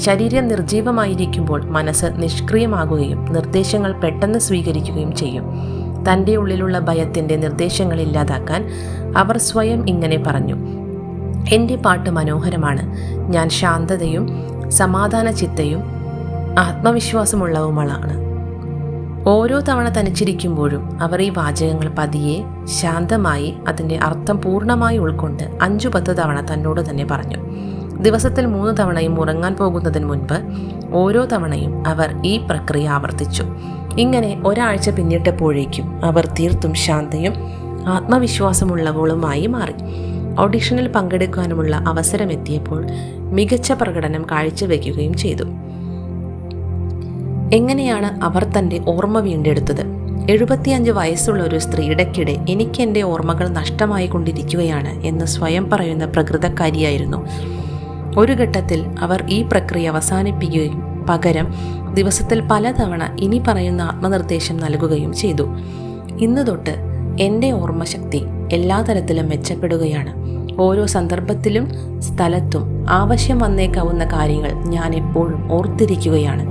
Speaker 1: ശരീരം നിർജീവമായിരിക്കുമ്പോൾ മനസ്സ് നിഷ്ക്രിയമാകുകയും നിർദ്ദേശങ്ങൾ പെട്ടെന്ന് സ്വീകരിക്കുകയും ചെയ്യും. തൻ്റെ ഉള്ളിലുള്ള ഭയത്തിൻ്റെ നിർദ്ദേശങ്ങൾ ഇല്ലാതാക്കാൻ അവർ സ്വയം ഇങ്ങനെ പറഞ്ഞു: എൻ്റെ പാട്ട് മനോഹരമാണ്, ഞാൻ ശാന്തതയും സമാധാന ചിത്തയും ആത്മവിശ്വാസമുള്ളവുമാണ്. ഓരോ തവണ തനിച്ചിരിക്കുമ്പോഴും അവർ ഈ വാചകങ്ങൾ പതിയെ ശാന്തമായി അതിൻ്റെ അർത്ഥം പൂർണ്ണമായി ഉൾക്കൊണ്ട് 5-10 തവണ തന്നോട് തന്നെ പറഞ്ഞു. ദിവസത്തിൽ 3 തവണയും ഉറങ്ങാൻ പോകുന്നതിന് മുൻപ് ഓരോ തവണയും അവർ ഈ പ്രക്രിയ ആവർത്തിച്ചു. ഇങ്ങനെ ഒരാഴ്ച പിന്നിട്ടപ്പോഴേക്കും അവർ തീർത്തും ശാന്തയും ആത്മവിശ്വാസമുള്ളവളുമായി മാറി. ഓഡിഷനിൽ പങ്കെടുക്കാനുമുള്ള അവസരമെത്തിയപ്പോൾ മികച്ച പ്രകടനം കാഴ്ചവെക്കുകയും ചെയ്തു. എങ്ങനെയാണ് അവർ തൻ്റെ ഓർമ്മ വീണ്ടെടുത്തത്? 75 വയസ്സുള്ള ഒരു സ്ത്രീ ഇടയ്ക്കിടെ എനിക്ക് എൻ്റെ ഓർമ്മകൾ നഷ്ടമായി കൊണ്ടിരിക്കുകയാണ് എന്ന് സ്വയം പറയുന്ന പ്രകൃതക്കാരിയായിരുന്നു. ഒരു ഘട്ടത്തിൽ അവർ ഈ പ്രക്രിയ അവസാനിപ്പിക്കുകയും പകരം ദിവസത്തിൽ പലതവണ ഇനി പറയുന്ന ആത്മനിർദ്ദേശം നൽകുകയും ചെയ്തു: ഇന്ന് തൊട്ട് എൻ്റെ ഓർമ്മശക്തി എല്ലാ തരത്തിലും മെച്ചപ്പെടുകയാണ്. ഓരോ സന്ദർഭത്തിലും സ്ഥലത്തും ആവശ്യം വന്നേക്കാവുന്ന കാര്യങ്ങൾ ഞാൻ എപ്പോഴും ഓർത്തിരിക്കുകയാണ്.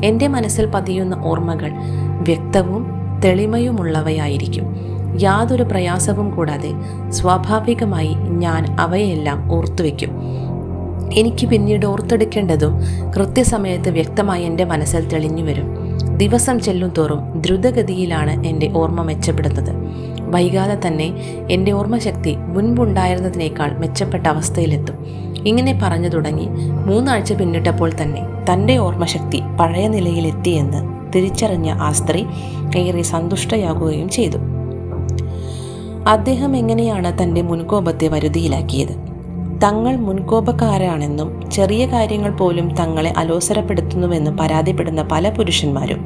Speaker 1: എൻ്റെ മനസ്സിൽ പതിയുന്ന ഓർമ്മകൾ വ്യക്തവും തെളിമയുമുള്ളവയായിരിക്കും. യാതൊരു പ്രയാസവും കൂടാതെ സ്വാഭാവികമായി ഞാൻ അവയെല്ലാം ഓർത്തുവെക്കും. എനിക്ക് പിന്നീട് ഓർത്തെടുക്കേണ്ടതും കൃത്യസമയത്ത് വ്യക്തമായി എൻ്റെ മനസ്സിൽ തെളിഞ്ഞു വരും. ദിവസം ചെല്ലും തോറും ദ്രുതഗതിയിലാണ് എൻ്റെ ഓർമ്മ മെച്ചപ്പെടുന്നത്. വൈകാതെ തന്നെ എൻ്റെ ഓർമ്മശക്തി മുൻപുണ്ടായിരുന്നതിനേക്കാൾ മെച്ചപ്പെട്ട അവസ്ഥയിലെത്തും. ഇങ്ങനെ പറഞ്ഞു തുടങ്ങി 3 ആഴ്ച പിന്നിട്ടപ്പോൾ തന്നെ തൻ്റെ ഓർമ്മശക്തി പഴയ നിലയിലെത്തിയെന്ന് തിരിച്ചറിഞ്ഞ ആ സ്ത്രീ ഏറെ സന്തുഷ്ടയാകുകയും ചെയ്തു. അദ്ദേഹം എങ്ങനെയാണ് തൻ്റെ മുൻകോപത്തെ വരുതിയിലാക്കിയത്? തങ്ങൾ മുൻകോപക്കാരാണെന്നും ചെറിയ കാര്യങ്ങൾ പോലും തങ്ങളെ അലോസരപ്പെടുത്തുന്നുവെന്നും പരാതിപ്പെടുന്ന പല പുരുഷന്മാരും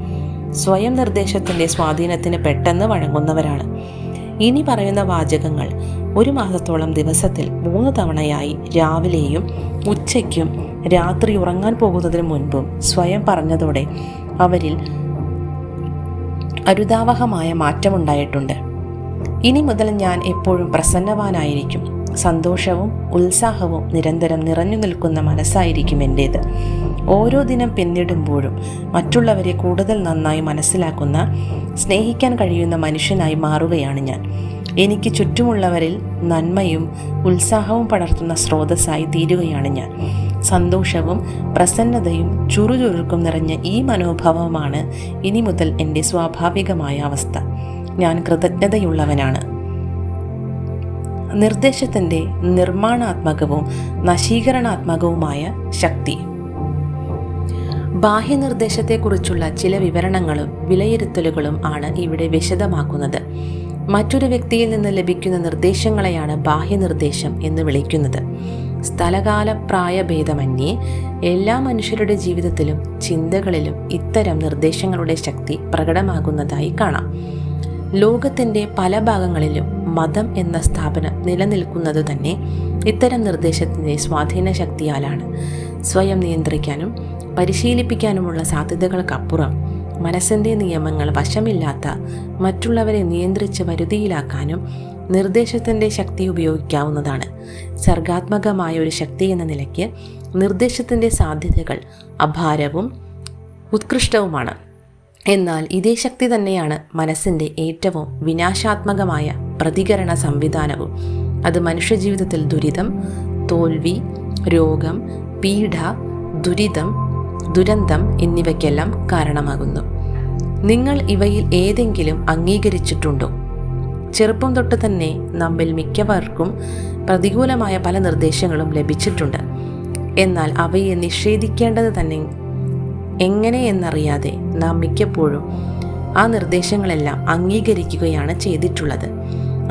Speaker 1: സ്വയം നിർദ്ദേശത്തിൻ്റെ സ്വാധീനത്തിന് പെട്ടെന്ന് വഴങ്ങുന്നവരാണ്. ഇനി പറയുന്ന വാചകങ്ങൾ 1 മാസത്തോളം ദിവസത്തിൽ 3 തവണയായി രാവിലെയും ഉച്ചയ്ക്കും രാത്രി ഉറങ്ങാൻ പോകുന്നതിന് മുൻപും സ്വയം പറഞ്ഞതോടെ അവരിൽ അരുതാവഹമായ മാറ്റമുണ്ടായിട്ടുണ്ട്. ഇനി മുതൽ ഞാൻ എപ്പോഴും പ്രസന്നവാനായിരിക്കും. സന്തോഷവും ഉത്സാഹവും നിരന്തരം നിറഞ്ഞു നിൽക്കുന്ന മനസ്സായിരിക്കും എൻ്റേത്. ഓരോ ദിനം പിന്നിടുമ്പോഴും മറ്റുള്ളവരെ കൂടുതൽ നന്നായി മനസ്സിലാക്കുന്ന, സ്നേഹിക്കാൻ കഴിയുന്ന മനുഷ്യനായി മാറുകയാണ് ഞാൻ. എനിക്ക് ചുറ്റുമുള്ളവരിൽ നന്മയും ഉത്സാഹവും പടർത്തുന്ന സ്രോതസ്സായി തീരുകയാണ് ഞാൻ. സന്തോഷവും പ്രസന്നതയും ചുറുചുറുക്കും നിറഞ്ഞ ഈ മനോഭാവമാണ് ഇനി മുതൽ എൻ്റെ സ്വാഭാവികമായ അവസ്ഥ. ഞാൻ കൃതജ്ഞതയുള്ളവനാണ്. നിർദ്ദേശത്തിൻ്റെ നിർമ്മാണാത്മകവും നശീകരണാത്മകവുമായ ശക്തി. ബാഹ്യനിർദ്ദേശത്തെക്കുറിച്ചുള്ള ചില വിവരണങ്ങളും വിലയിരുത്തലുകളും ആണ് ഇവിടെ വിശദമാക്കുന്നത്. മറ്റൊരു വ്യക്തിയിൽ നിന്ന് ലഭിക്കുന്ന നിർദ്ദേശങ്ങളെയാണ് ബാഹ്യനിർദ്ദേശം എന്ന് വിളിക്കുന്നത്. സ്ഥലകാല പ്രായഭേദമന്യേ എല്ലാ മനുഷ്യരുടെ ജീവിതത്തിലും ചിന്തകളിലും ഇത്തരം നിർദ്ദേശങ്ങളുടെ ശക്തി പ്രകടമാകുന്നതായി കാണാം. ലോകത്തിൻ്റെ പല ഭാഗങ്ങളിലും മതം എന്ന സ്ഥാപനം നിലനിൽക്കുന്നത് തന്നെ ഇത്തരം നിർദ്ദേശത്തിൻ്റെ സ്വാധീന ശക്തിയാലാണ്. സ്വയം നിയന്ത്രിക്കാനും പരിശീലിപ്പിക്കാനുമുള്ള സാധ്യതകൾക്കപ്പുറം മനസ്സിൻ്റെ നിയമങ്ങൾ വശമില്ലാത്ത മറ്റുള്ളവരെ നിയന്ത്രിച്ച് വരുതിയിലാക്കാനും നിർദ്ദേശത്തിൻ്റെ ശക്തി ഉപയോഗിക്കാവുന്നതാണ്. സർഗാത്മകമായ ഒരു ശക്തി എന്ന നിലയ്ക്ക് നിർദ്ദേശത്തിൻ്റെ സാധ്യതകൾ അപാരവും ഉത്കൃഷ്ടവുമാണ്. എന്നാൽ ഇതേ ശക്തി തന്നെയാണ് മനസ്സിൻ്റെ ഏറ്റവും വിനാശാത്മകമായ പ്രതികരണ സംവിധാനവും. അത് മനുഷ്യജീവിതത്തിൽ ദുരിതം, തോൽവി, രോഗം, പീഡ, ദുരന്തം എന്നിവയ്ക്കെല്ലാം കാരണമാകുന്നു. നിങ്ങൾ ഇവയിൽ ഏതെങ്കിലും അംഗീകരിച്ചിട്ടുണ്ടോ? ചെറുപ്പം തൊട്ട് തന്നെ നമ്മിൽ മിക്കവർക്കും പ്രതികൂലമായ പല നിർദ്ദേശങ്ങളും ലഭിച്ചിട്ടുണ്ട്. എന്നാൽ അവയെ നിഷേധിക്കേണ്ടത് തന്നെ എങ്ങനെ എന്നറിയാതെ നാം മിക്കപ്പോഴും ആ നിർദ്ദേശങ്ങളെല്ലാം അംഗീകരിക്കുകയാണ് ചെയ്തിട്ടുള്ളത്.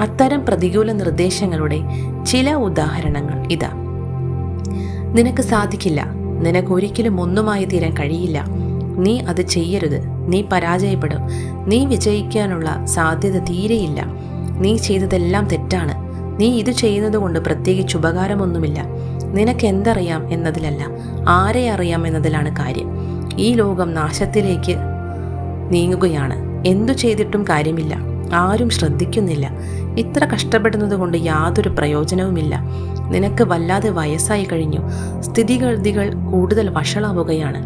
Speaker 1: അത്തരം പ്രതികൂല നിർദ്ദേശങ്ങളുടെ ചില ഉദാഹരണങ്ങൾ ഇതാ. നിനക്ക് സാധിക്കില്ല, നിനക്കൊരിക്കലും ഒന്നുമായി തീരാൻ കഴിയില്ല, നീ അത് ചെയ്യരുത്, നീ പരാജയപ്പെടും, നീ വിജയിക്കാനുള്ള സാധ്യത തീരെയില്ല, നീ ചെയ്തതെല്ലാം തെറ്റാണ്, നീ ഇത് ചെയ്യുന്നത് കൊണ്ട് പ്രത്യേകിച്ച് ഉപകാരമൊന്നുമില്ല, നിനക്ക് എന്തറിയാം എന്നതിലല്ല, ആരെ അറിയാം എന്നതിലാണ് കാര്യം. ഈ ലോകം നാശത്തിലേക്ക് നീങ്ങുകയാണ്, എന്തു ചെയ്തിട്ടും കാര്യമില്ല, ആരും ശ്രദ്ധിക്കുന്നില്ല, ഇത്ര കഷ്ടപ്പെടുന്നത് കൊണ്ട് യാതൊരു പ്രയോജനവുമില്ല, നിനക്ക് വല്ലാതെ വയസ്സായി കഴിഞ്ഞു, സ്ഥിതിഗതികൾ കൂടുതൽ വഷളാവുകയാണ്,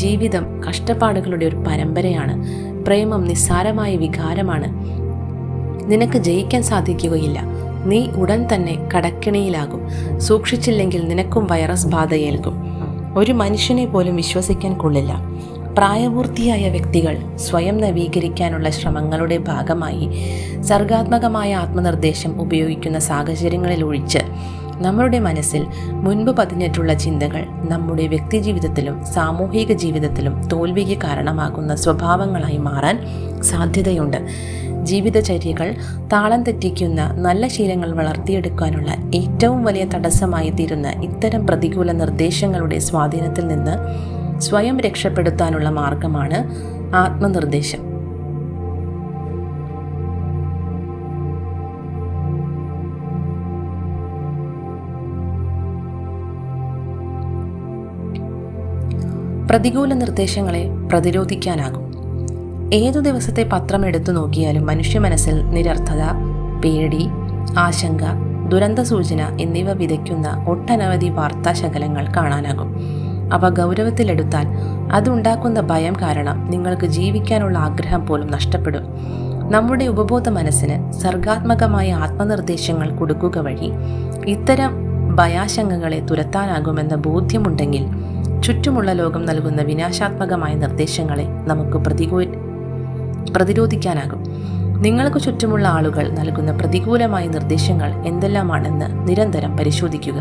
Speaker 1: ജീവിതം കഷ്ടപ്പാടുകളുടെ ഒരു പരമ്പരയാണ്, പ്രേമം നിസ്സാരമായ വികാരമാണ്, നിനക്ക് ജയിക്കാൻ സാധിക്കുകയില്ല, നീ ഉടൻ തന്നെ കടക്കിണിയിലാകും, സൂക്ഷിച്ചില്ലെങ്കിൽ നിനക്കും വൈറസ് ബാധയേൽക്കും, ഒരു മനുഷ്യനെ പോലും വിശ്വസിക്കാൻ കൊള്ളില്ല. പ്രായപൂർത്തിയായ വ്യക്തികൾ സ്വയം നവീകരിക്കാനുള്ള ശ്രമങ്ങളുടെ ഭാഗമായി സർഗാത്മകമായ ആത്മനിർദ്ദേശം ഉപയോഗിക്കുന്ന സാഹചര്യങ്ങളിൽ ഒഴിച്ച് നമ്മളുടെ മനസ്സിൽ മുൻപ് പതിഞ്ഞിട്ടുള്ള ചിന്തകൾ നമ്മുടെ വ്യക്തിജീവിതത്തിലും സാമൂഹിക ജീവിതത്തിലും തോൽവിക്ക് കാരണമാകുന്ന സ്വഭാവങ്ങളായി മാറാൻ സാധ്യതയുണ്ട്. ജീവിതചര്യകൾ താളം തെറ്റിക്കുന്ന നല്ല ശീലങ്ങൾ വളർത്തിയെടുക്കാനുള്ള ഏറ്റവും വലിയ തടസ്സമായി തീരുന്ന ഇത്തരം പ്രതികൂല നിർദ്ദേശങ്ങളുടെ സ്വാധീനത്തിൽ നിന്ന് സ്വയം രക്ഷപ്പെടുത്താനുള്ള മാർഗമാണ് ആത്മനിർദ്ദേശം. പ്രതികൂല നിർദ്ദേശങ്ങളെ പ്രതിരോധിക്കാനാകും. ഏതു ദിവസത്തെ പത്രം എടുത്തു നോക്കിയാലും മനുഷ്യ മനസ്സിൽ നിരർത്ഥത, പേടി, ആശങ്ക, ദുരന്ത സൂചന എന്നിവ വിതയ്ക്കുന്ന ഒട്ടനവധി വാർത്താശകലങ്ങൾ കാണാനാകും. അവ ഗൗരവത്തിലെടുത്താൽ അതുണ്ടാക്കുന്ന ഭയം കാരണം നിങ്ങൾക്ക് ജീവിക്കാനുള്ള ആഗ്രഹം പോലും നഷ്ടപ്പെടും. നമ്മുടെ ഉപബോധ മനസ്സിന് സർഗാത്മകമായ ആത്മനിർദ്ദേശങ്ങൾ കൊടുക്കുക വഴി ഇത്തരം ഭയാശങ്കകളെ തുരത്താനാകുമെന്ന ബോധ്യമുണ്ടെങ്കിൽ ചുറ്റുമുള്ള ലോകം നൽകുന്ന വിനാശാത്മകമായ നിർദ്ദേശങ്ങളെ നമുക്ക് പ്രതിരോധിക്കാനാകും. നിങ്ങൾക്ക് ചുറ്റുമുള്ള ആളുകൾ നൽകുന്ന പ്രതികൂലമായ നിർദ്ദേശങ്ങൾ എന്തെല്ലാമാണെന്ന് നിരന്തരം പരിശോധിക്കുക.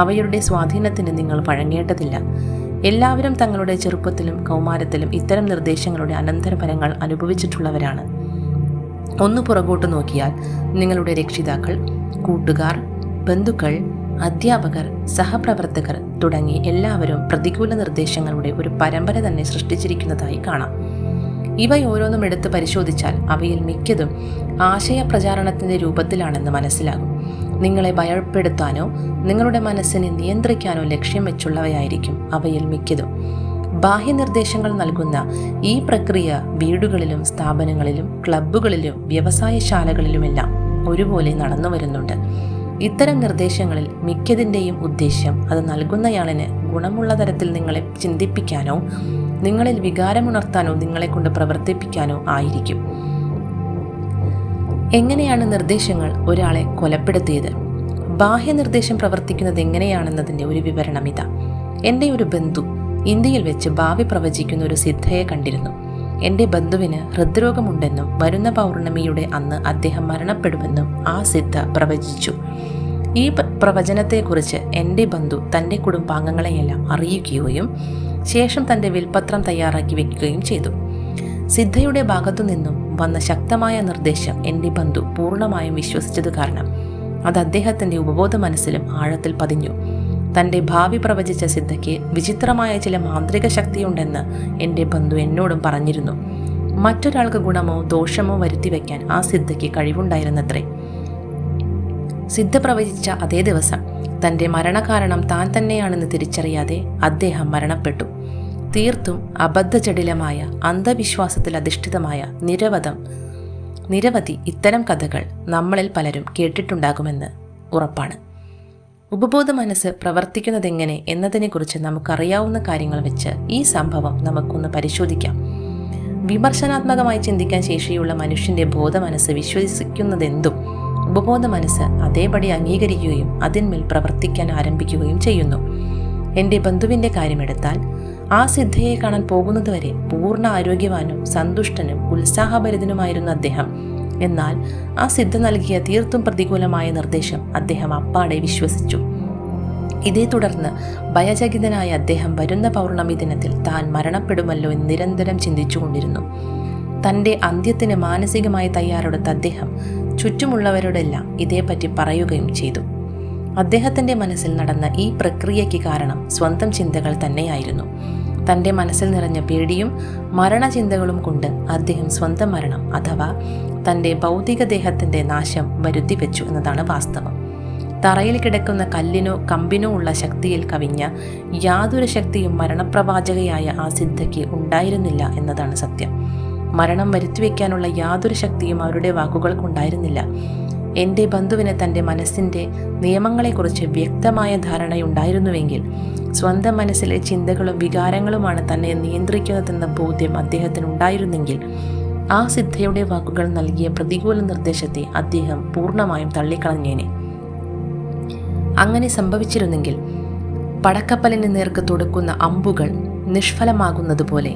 Speaker 1: അവയുടെ സ്വാധീനത്തിന് നിങ്ങൾ വഴങ്ങേണ്ടതില്ല. എല്ലാവരും തങ്ങളുടെ ചെറുപ്പത്തിലും കൗമാരത്തിലും ഇത്തരം നിർദ്ദേശങ്ങളുടെ അനന്തരഫലങ്ങൾ അനുഭവിച്ചിട്ടുള്ളവരാണ്. ഒന്ന് പുറകോട്ട് നോക്കിയാൽ നിങ്ങളുടെ രക്ഷിതാക്കൾ, കൂട്ടുകാർ, ബന്ധുക്കൾ, അധ്യാപകർ, സഹപ്രവർത്തകർ തുടങ്ങി എല്ലാവരും പ്രതികൂല നിർദ്ദേശങ്ങളുടെ ഒരു പരമ്പര തന്നെ സൃഷ്ടിച്ചിരിക്കുന്നതായി കാണാം. ഇവയോരോന്നും എടുത്ത് പരിശോധിച്ചാൽ അവയിൽ മിക്കതും ആശയപ്രചാരണത്തിൻ്റെ രൂപത്തിലാണെന്ന് മനസ്സിലാകും. നിങ്ങളെ ഭയപ്പെടുത്താനോ നിങ്ങളുടെ മനസ്സിനെ നിയന്ത്രിക്കാനോ ലക്ഷ്യം വെച്ചുള്ളവയായിരിക്കും അവയിൽ മിക്കതും. ബാഹ്യനിർദ്ദേശങ്ങൾ നൽകുന്ന ഈ പ്രക്രിയ വീടുകളിലും സ്ഥാപനങ്ങളിലും ക്ലബ്ബുകളിലും വ്യവസായശാലകളിലുമെല്ലാം ഒരുപോലെ നടന്നു വരുന്നുണ്ട്. ഇത്തരം നിർദ്ദേശങ്ങളിൽ മിക്കതിൻ്റെയും ഉദ്ദേശ്യം അത് നൽകുന്നയാളിന് ഗുണമുള്ള തരത്തിൽ നിങ്ങളെ ചിന്തിപ്പിക്കാനോ നിങ്ങളിൽ വികാരമുണർത്താനോ നിങ്ങളെക്കൊണ്ട് പ്രവർത്തിപ്പിക്കാനോ ആയിരിക്കും. എങ്ങനെയാണ് നിർദ്ദേശങ്ങൾ ഒരാളെ കൊലപ്പെടുത്തിയത്? ബാഹ്യനിർദ്ദേശം പ്രവർത്തിക്കുന്നത് എങ്ങനെയാണെന്നതിൻ്റെ ഒരു വിവരണം ഇതാ. എൻ്റെ ഒരു ബന്ധു ഇന്ത്യയിൽ വെച്ച് ഭാവി പ്രവചിക്കുന്ന ഒരു സിദ്ധയെ കണ്ടിരുന്നു. എൻ്റെ ബന്ധുവിന് ഹൃദ്രോഗമുണ്ടെന്നും വരുന്ന പൗർണമിയുടെ അന്ന് അദ്ദേഹം മരണപ്പെടുമെന്നും ആ സിദ്ധ പ്രവചിച്ചു. ഈ പ്രവചനത്തെക്കുറിച്ച് എൻ്റെ ബന്ധു തൻ്റെ കുടുംബാംഗങ്ങളെയെല്ലാം അറിയിക്കുകയും ശേഷം തൻ്റെ വിൽപത്രം തയ്യാറാക്കി വയ്ക്കുകയും ചെയ്തു. സിദ്ധയുടെ ഭാഗത്തു നിന്നും വന്ന ശക്തമായ നിർദ്ദേശം എൻ്റെ ബന്ധു പൂർണ്ണമായും വിശ്വസിച്ചത് കാരണം അത് അദ്ദേഹത്തിൻ്റെ ഉപബോധ മനസ്സിലും ആഴത്തിൽ പതിഞ്ഞു. തൻ്റെ ഭാവി പ്രവചിച്ച സിദ്ധയ്ക്ക് വിചിത്രമായ ചില മാന്ത്രിക ശക്തിയുണ്ടെന്ന് എൻ്റെ ബന്ധു എന്നോടും പറഞ്ഞിരുന്നു. മറ്റൊരാൾക്ക് ഗുണമോ ദോഷമോ വരുത്തിവെക്കാൻ ആ സിദ്ധയ്ക്ക് കഴിവുണ്ടായിരുന്നത്രേ. സിദ്ധ പ്രവചിച്ച അതേ ദിവസം തൻ്റെ മരണകാരണം താൻ തന്നെയാണെന്ന് തിരിച്ചറിയാതെ അദ്ദേഹം മരണപ്പെട്ടു. തീർത്തും അബദ്ധജടിലമായ അന്ധവിശ്വാസത്തിൽ അധിഷ്ഠിതമായ നിരവധി ഇത്തരം കഥകൾ നമ്മളിൽ പലരും കേട്ടിട്ടുണ്ടാകുമെന്ന് ഉറപ്പാണ്. ഉപബോധ മനസ്സ് പ്രവർത്തിക്കുന്നതെങ്ങനെ എന്നതിനെക്കുറിച്ച് നമുക്കറിയാവുന്ന കാര്യങ്ങൾ വെച്ച് ഈ സംഭവം നമുക്കൊന്ന് പരിശോധിക്കാം. വിമർശനാത്മകമായി ചിന്തിക്കാൻ ശേഷിയുള്ള മനുഷ്യൻ്റെ ബോധമനസ്സ് വിശ്വസിക്കുന്നതെന്തും ഉപബോധ മനസ്സ് അതേപടി അംഗീകരിക്കുകയും അതിന്മേൽ പ്രവർത്തിക്കാൻ ആരംഭിക്കുകയും ചെയ്യുന്നു. എൻ്റെ ബന്ധുവിൻ്റെ കാര്യമെടുത്താൽ ആ സിദ്ധയെ കാണാൻ പോകുന്നതുവരെ പൂർണ്ണ ആരോഗ്യവാനും സന്തുഷ്ടനും ഉത്സാഹഭരിതനുമായിരുന്ന അദ്ദേഹം, എന്നാൽ ആ സിദ്ധ നൽകിയ തീർത്തും പ്രതികൂലമായ നിർദ്ദേശം അദ്ദേഹം അപ്പാടെ വിശ്വസിച്ചു. ഇതേ തുടർന്ന് ഭയചകിതനായ അദ്ദേഹം വരുന്ന പൗർണമി ദിനത്തിൽ താൻ മരണപ്പെടുമല്ലോ എന്ന് നിരന്തരം ചിന്തിച്ചുകൊണ്ടിരുന്നു. തൻ്റെ അന്ത്യത്തിന് മാനസികമായി തയ്യാറെടുത്ത അദ്ദേഹം ചുറ്റുമുള്ളവരോടെല്ലാം ഇതേപ്പറ്റി പറയുകയും ചെയ്തു. അദ്ദേഹത്തിൻ്റെ മനസ്സിൽ നടന്ന ഈ പ്രക്രിയയ്ക്ക് കാരണം സ്വന്തം ചിന്തകൾ തന്നെയായിരുന്നു. തൻ്റെ മനസ്സിൽ നിറഞ്ഞ പേടിയും മരണചിന്തകളും കൊണ്ട് അദ്ദേഹം സ്വന്തം മരണം അഥവാ തൻ്റെ ഭൗതിക ദേഹത്തിൻ്റെ നാശം വരുത്തിവെച്ചു എന്നതാണ് വാസ്തവം. തറയിൽ കിടക്കുന്ന കല്ലിനോ കമ്പിനോ ഉള്ള ശക്തിയിൽ കവിഞ്ഞ യാതൊരു ശക്തിയും മരണപ്രവാചകയായ ആ സിദ്ധയ്ക്ക് ഉണ്ടായിരുന്നില്ല എന്നതാണ് സത്യം. മരണം വരുത്തിവെക്കാനുള്ള യാതൊരു ശക്തിയും അവരുടെ വാക്കുകൾക്കുണ്ടായിരുന്നില്ല. എൻ്റെ ബന്ധുവിന് തൻ്റെ മനസ്സിൻ്റെ നിയമങ്ങളെക്കുറിച്ച് വ്യക്തമായ ധാരണയുണ്ടായിരുന്നുവെങ്കിൽ സ്വന്തം മനസ്സിലെ ചിന്തകളും വികാരങ്ങളുമാണ് തന്നെ നിയന്ത്രിക്കുന്നതെന്ന ബോധ്യം അദ്ദേഹത്തിനുണ്ടായിരുന്നെങ്കിൽ ആ സിദ്ധയുടെ വാക്കുകൾ നൽകിയ പ്രതികൂല നിർദ്ദേശത്തെ അദ്ദേഹം പൂർണ്ണമായും തള്ളിക്കളഞ്ഞേനെ. അങ്ങനെ സംഭവിച്ചിരുന്നെങ്കിൽ പടക്കപ്പലിന് നേർക്ക് തൊടുക്കുന്ന അമ്പുകൾ നിഷ്ഫലമാകുന്നതുപോലെ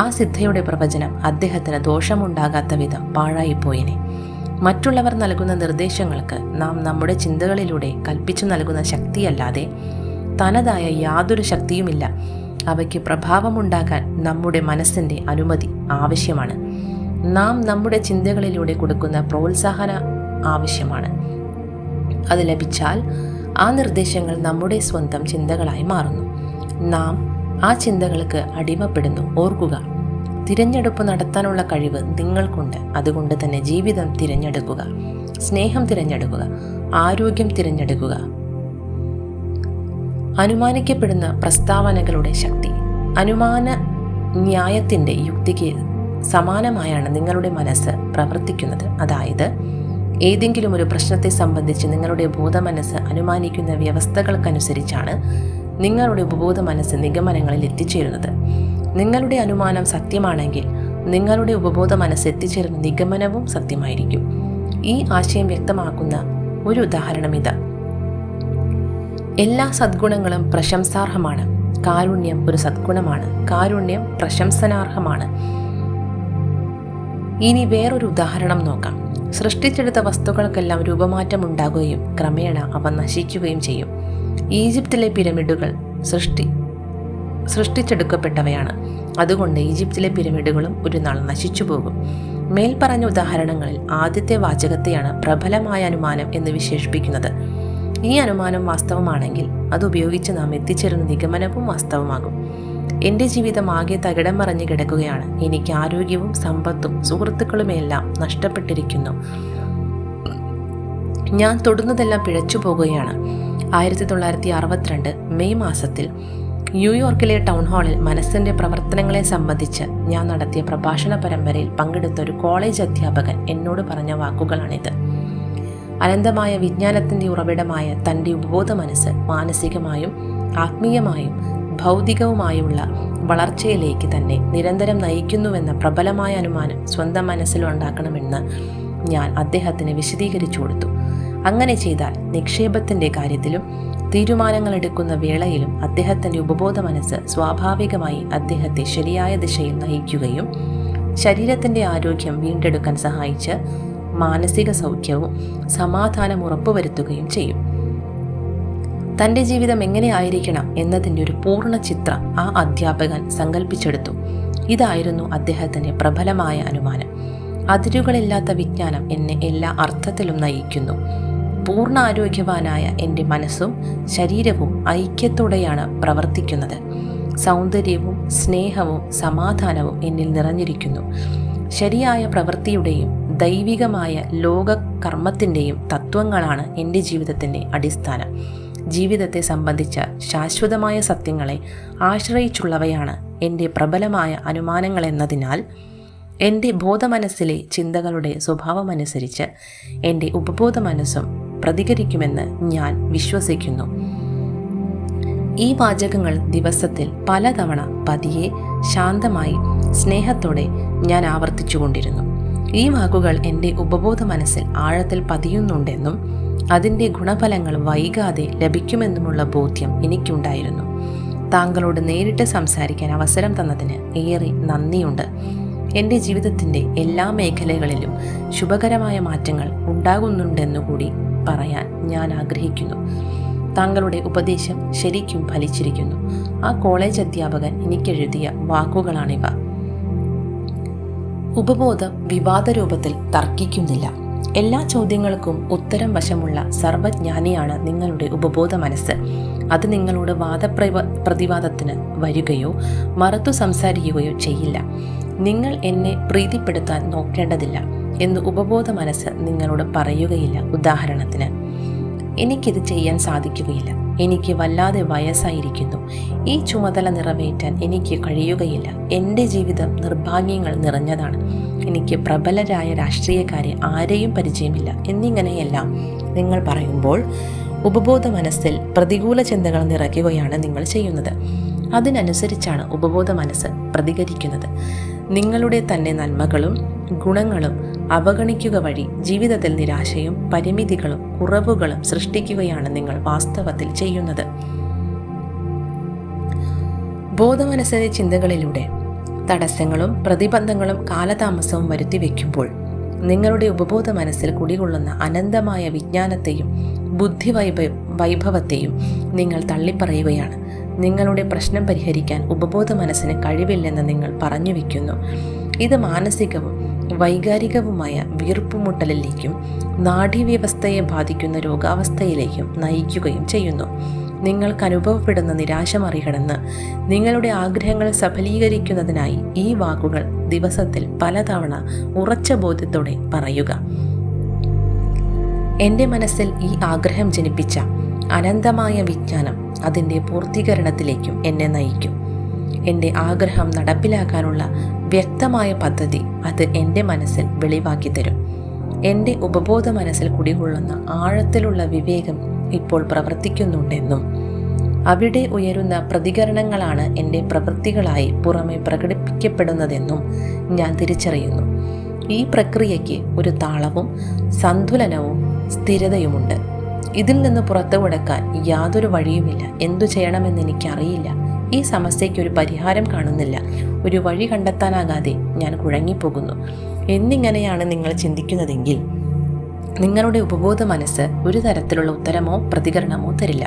Speaker 1: ആ സിദ്ധയുടെ പ്രവചനം അദ്ദേഹത്തിന് ദോഷമുണ്ടാകാത്ത വിധം പാഴായിപ്പോയിനെ. മറ്റുള്ളവർ നൽകുന്ന നിർദ്ദേശങ്ങൾക്ക് നാം നമ്മുടെ ചിന്തകളിലൂടെ കൽപ്പിച്ചു നൽകുന്ന ശക്തിയല്ലാതെ തനതായ യാതൊരു ശക്തിയുമില്ല. അവയ്ക്ക് പ്രഭാവമുണ്ടാകാൻ നമ്മുടെ മനസ്സിൻ്റെ അനുമതി ആവശ്യമാണ്. നാം നമ്മുടെ ചിന്തകളിലൂടെ കൊടുക്കുന്ന പ്രോത്സാഹന ആവശ്യമാണ്. അത് ലഭിച്ചാൽ ആ നിർദ്ദേശങ്ങൾ നമ്മുടെ സ്വന്തം ചിന്തകളായി മാറുന്നു. നാം ആ ചിന്തകൾക്ക് അടിമപ്പെടുന്നു. ഓർക്കുക, തിരഞ്ഞെടുപ്പ് നടത്താനുള്ള കഴിവ് നിങ്ങൾക്കുണ്ട്. അതുകൊണ്ട് തന്നെ ജീവിതം തിരഞ്ഞെടുക്കുക, സ്നേഹം തിരഞ്ഞെടുക്കുക, ആരോഗ്യം തിരഞ്ഞെടുക്കുക. അനുമാനിക്കപ്പെടുന്ന പ്രസ്താവനകളുടെ ശക്തി. അനുമാന ന്യായത്തിൻ്റെ യുക്തിക്ക് സമാനമായാണ് നിങ്ങളുടെ മനസ്സ് പ്രവർത്തിക്കുന്നത്. അതായത് ഏതെങ്കിലും ഒരു പ്രശ്നത്തെ സംബന്ധിച്ച് നിങ്ങളുടെ ബോധമനസ്സ് അനുമാനിക്കുന്ന വ്യവസ്ഥകൾക്കനുസരിച്ചാണ് നിങ്ങളുടെ ഉപബോധ മനസ്സ് നിഗമനങ്ങളിൽ എത്തിച്ചേരുന്നത്. നിങ്ങളുടെ അനുമാനം സത്യമാണെങ്കിൽ നിങ്ങളുടെ ഉപബോധ മനസ്സ് എത്തിച്ചേരുന്ന നിഗമനവും സത്യമായിരിക്കും. ഈ ആശയം വ്യക്തമാക്കുന്ന ഒരു ഉദാഹരണം ഇതാ. എല്ലാ സദ്ഗുണങ്ങളും പ്രശംസാർഹമാണ്. കാരുണ്യം ഒരു സദ്ഗുണമാണ്. കാരുണ്യം പ്രശംസനാർഹമാണ്. ഇനി വേറൊരു ഉദാഹരണം നോക്കാം. സൃഷ്ടിച്ചെടുത്ത വസ്തുക്കൾക്കെല്ലാം രൂപമാറ്റം ഉണ്ടാകുകയും ക്രമേണ അവ നശിക്കുകയും ചെയ്യും. ഈജിപ്തിലെ പിരമിഡുകൾ സൃഷ്ടിച്ചെടുക്കപ്പെട്ടവയാണ്. അതുകൊണ്ട് ഈജിപ്തിലെ പിരമിഡുകളും ഒരു നാൾ നശിച്ചു പോകും. മേൽപ്പറഞ്ഞ ഉദാഹരണങ്ങളിൽ ആദ്യത്തെ വാചകത്തെയാണ് പ്രബലമായ അനുമാനം എന്ന് വിശേഷിപ്പിക്കുന്നത്. ഈ അനുമാനം വാസ്തവമാണെങ്കിൽ അതുപയോഗിച്ച് നാം എത്തിച്ചേരുന്ന നിഗമനവും വാസ്തവമാകും. എൻ്റെ ജീവിതം ആകെ തകിടം മറിഞ്ഞു കിടക്കുകയാണ്. എനിക്ക് ആരോഗ്യവും സമ്പത്തും സുഹൃത്തുക്കളുമെല്ലാം നഷ്ടപ്പെട്ടിരിക്കുന്നു. ഞാൻ തൊടുന്നതെല്ലാം പിഴച്ചു പോകുകയാണ്. 1962 മെയ് മാസത്തിൽ ന്യൂയോർക്കിലെ ടൗൺ ഹാളിൽ മനസ്സിൻ്റെ പ്രവർത്തനങ്ങളെ സംബന്ധിച്ച് ഞാൻ നടത്തിയ പ്രഭാഷണ പരമ്പരയിൽ പങ്കെടുത്ത ഒരു കോളേജ് അധ്യാപകൻ എന്നോട് പറഞ്ഞ വാക്കുകളാണിത്. അനന്തമായ വിജ്ഞാനത്തിൻ്റെ ഉറവിടമായ തൻ്റെ ഉപബോധ മനസ്സ് മാനസികമായും ആത്മീയമായും ഭൗതികവുമായുള്ള വളർച്ചയിലേക്ക് തന്നെ നിരന്തരം നയിക്കുന്നുവെന്ന പ്രബലമായ അനുമാനം സ്വന്തം മനസ്സിലുണ്ടാക്കണമെന്ന് ഞാൻ അദ്ദേഹത്തിന് വിശദീകരിച്ചു കൊടുത്തു. അങ്ങനെ ചെയ്താൽ നിക്ഷേപത്തിൻ്റെ കാര്യത്തിലും തീരുമാനങ്ങൾ എടുക്കുന്ന വേളയിലും അദ്ദേഹത്തിൻ്റെ ഉപബോധ മനസ്സ് സ്വാഭാവികമായി അദ്ദേഹത്തെ ശരിയായ ദിശയിൽ നയിക്കുകയും ശരീരത്തിൻ്റെ ആരോഗ്യം വീണ്ടെടുക്കാൻ സഹായിച്ച് മാനസിക സൗഖ്യവും സമാധാനം ഉറപ്പുവരുത്തുകയും ചെയ്യും. തൻ്റെ ജീവിതം എങ്ങനെ ആയിരിക്കണം എന്നതിൻ്റെ ഒരു പൂർണ്ണ ചിത്രം ആ അധ്യാപകൻ സങ്കല്പിച്ചെടുത്തു. ഇതായിരുന്നു അദ്ദേഹത്തിൻ്റെ പ്രബലമായ അനുമാനം. അതിരുകളില്ലാത്ത വിജ്ഞാനം എന്നെ എല്ലാ അർത്ഥത്തിലും നയിക്കുന്നു. പൂർണ്ണ ആരോഗ്യവാനായ എൻ്റെ മനസ്സും ശരീരവും ഐക്യത്തോടെയാണ് പ്രവർത്തിക്കുന്നത്. സൗന്ദര്യവും സ്നേഹവും സമാധാനവും എന്നിൽ നിറഞ്ഞിരിക്കുന്നു. ശരിയായ പ്രവൃത്തിയുടെയും ദൈവികമായ ലോകകർമ്മത്തിൻ്റെയും തത്വങ്ങളാണ് എൻ്റെ ജീവിതത്തിൻ്റെ അടിസ്ഥാനം. ജീവിതത്തെ സംബന്ധിച്ച ശാശ്വതമായ സത്യങ്ങളെ ആശ്രയിച്ചുള്ളവയാണ് എൻ്റെ പ്രബലമായ അനുമാനങ്ങളെന്നതിനാൽ എൻ്റെ ബോധമനസ്സിലെ ചിന്തകളുടെ സ്വഭാവമനുസരിച്ച് എൻ്റെ ഉപബോധ മനസ്സും പ്രതികരിക്കുമെന്ന് ഞാൻ വിശ്വസിക്കുന്നു. ഈ വാചകങ്ങൾ ദിവസത്തിൽ പലതവണ പതിയെ ശാന്തമായി സ്നേഹത്തോടെ ഞാൻ ആവർത്തിച്ചുകൊണ്ടിരുന്നു. ഈ വാക്കുകൾ എൻ്റെ ഉപബോധ മനസ്സിൽ ആഴത്തിൽ പതിയുന്നുണ്ടെന്നും അതിൻ്റെ ഗുണഫലങ്ങൾ വൈകാതെ ലഭിക്കുമെന്നുമുള്ള ബോധ്യം എനിക്കുണ്ടായിരുന്നു. താങ്കളോട് നേരിട്ട് സംസാരിക്കാൻ അവസരം തന്നതിന് ഏറെ നന്ദിയുണ്ട്. എൻ്റെ ജീവിതത്തിൻ്റെ എല്ലാ മേഖലകളിലും ശുഭകരമായ മാറ്റങ്ങൾ ഉണ്ടാകുന്നുണ്ടെന്നുകൂടി പറയാൻ ഞാൻ ആഗ്രഹിക്കുന്നു. താങ്കളുടെ ഉപദേശം ശരിക്കും ഫലിച്ചിരിക്കുന്നു. ആ കോളേജ് അധ്യാപകൻ എനിക്കെഴുതിയ വാക്കുകളാണിവ. ഉപബോധം വിവാദ രൂപത്തിൽ തർക്കിക്കുന്നില്ല. എല്ലാ ചോദ്യങ്ങൾക്കും ഉത്തരം വശമുള്ള സർവജ്ഞാനിയാണ് നിങ്ങളുടെ ഉപബോധ മനസ്സ്. അത് നിങ്ങളോട് പ്രതിവാദത്തിന് വരികയോ മറുത്തു സംസാരിക്കുകയോ ചെയ്യില്ല. നിങ്ങൾ എന്നെ പ്രീതിപ്പെടുത്താൻ നോക്കേണ്ടതില്ല എന്ന് ഉപബോധ മനസ്സ് നിങ്ങളോട് പറയുകയില്ല. ഉദാഹരണത്തിന്, എനിക്കിത് ചെയ്യാൻ സാധിക്കുകയില്ല, എനിക്ക് വല്ലാതെ വയസ്സായിരിക്കുന്നു, ഈ ചുമതല നിറവേറ്റാൻ എനിക്ക് കഴിയുകയില്ല, എൻ്റെ ജീവിതം നിർഭാഗ്യങ്ങൾ നിറഞ്ഞതാണ്, എനിക്ക് പ്രബലരായ രാഷ്ട്രീയക്കാരെ ആരെയും പരിചയമില്ല എന്നിങ്ങനെയെല്ലാം നിങ്ങൾ പറയുമ്പോൾ ഉപബോധ മനസ്സിൽ പ്രതികൂല ചിന്തകൾ നിറയ്ക്കുകയാണ് നിങ്ങൾ ചെയ്യുന്നത്. അതിനനുസരിച്ചാണ് ഉപബോധ മനസ്സ് പ്രതികരിക്കുന്നത്. നിങ്ങളുടെ തന്നെ നന്മകളും ഗുണങ്ങളും അവഗണിക്കുക വഴി ജീവിതത്തിൽ നിരാശയും പരിമിതികളും കുറവുകളും സൃഷ്ടിക്കുകയാണ് നിങ്ങൾ വാസ്തവത്തിൽ ചെയ്യുന്നത്. ബോധമനസ്സിലെ ചിന്തകളിലൂടെ തടസ്സങ്ങളും പ്രതിബന്ധങ്ങളും കാലതാമസവും വരുത്തി വയ്ക്കുമ്പോൾ നിങ്ങളുടെ ഉപബോധ മനസ്സിൽ കുടികൊള്ളുന്ന അനന്തമായ വിജ്ഞാനത്തെയും ബുദ്ധി വൈഭവത്തെയും നിങ്ങൾ തള്ളിപ്പറയുകയാണ്. നിങ്ങളുടെ പ്രശ്നം പരിഹരിക്കാൻ ഉപബോധ മനസ്സിന് കഴിവില്ലെന്ന് നിങ്ങൾ പറഞ്ഞു വയ്ക്കുന്നു. ഇത് മാനസികവും വൈകാരികവുമായ വീർപ്പുമുട്ടലിലേക്കും നാഡീവ്യവസ്ഥയെ ബാധിക്കുന്ന രോഗാവസ്ഥയിലേക്കും നയിക്കുകയും ചെയ്യുന്നു. നിങ്ങൾക്ക് അനുഭവപ്പെടുന്ന നിരാശ മറികടന്ന് നിങ്ങളുടെ ആഗ്രഹങ്ങൾ സഫലീകരിക്കുന്നതിനായി ഈ വാക്കുകൾ ദിവസത്തിൽ പലതവണ ഉറച്ച ബോധ്യത്തോടെ പറയുക. എൻ്റെ മനസ്സിൽ ഈ ആഗ്രഹം ജനിപ്പിച്ച അനന്തമായ വിജ്ഞാനം അതിൻ്റെ പൂർത്തീകരണത്തിലേക്കും എന്നെ നയിക്കും. എൻ്റെ ആഗ്രഹം നടപ്പിലാക്കാനുള്ള വ്യക്തമായ പദ്ധതി അത് എൻ്റെ മനസ്സിൽ വെളിവാക്കി തരും. എൻ്റെ ഉപബോധ മനസ്സിൽ കുടികൊള്ളുന്ന ആഴത്തിലുള്ള വിവേകം ഇപ്പോൾ പ്രവർത്തിക്കുന്നുണ്ടെന്നും അവിടെ ഉയരുന്ന പ്രതികരണങ്ങളാണ് എൻ്റെ പ്രവൃത്തികളായി പുറമെ പ്രകടിപ്പിക്കപ്പെടുന്നതെന്നും ഞാൻ തിരിച്ചറിയുന്നു. ഈ പ്രക്രിയയ്ക്ക് ഒരു താളവും സന്തുലനവും സ്ഥിരതയുമുണ്ട്. ഇതിൽ നിന്ന് പുറത്തു കടക്കാൻ യാതൊരു വഴിയുമില്ല. എന്തു ചെയ്യണമെന്ന് എനിക്കറിയില്ല. ഈ സമസ്യയ്ക്ക് ഒരു പരിഹാരം കാണുന്നില്ല. ഒരു വഴി കണ്ടെത്താനാകാതെ ഞാൻ കുഴങ്ങിപ്പോകുന്നു എന്നിങ്ങനെയാണ് നിങ്ങൾ ചിന്തിക്കുന്നതെങ്കിൽ നിങ്ങളുടെ ഉപബോധ മനസ്സ് ഒരു തരത്തിലുള്ള ഉത്തരമോ പ്രതികരണമോ തരില്ല.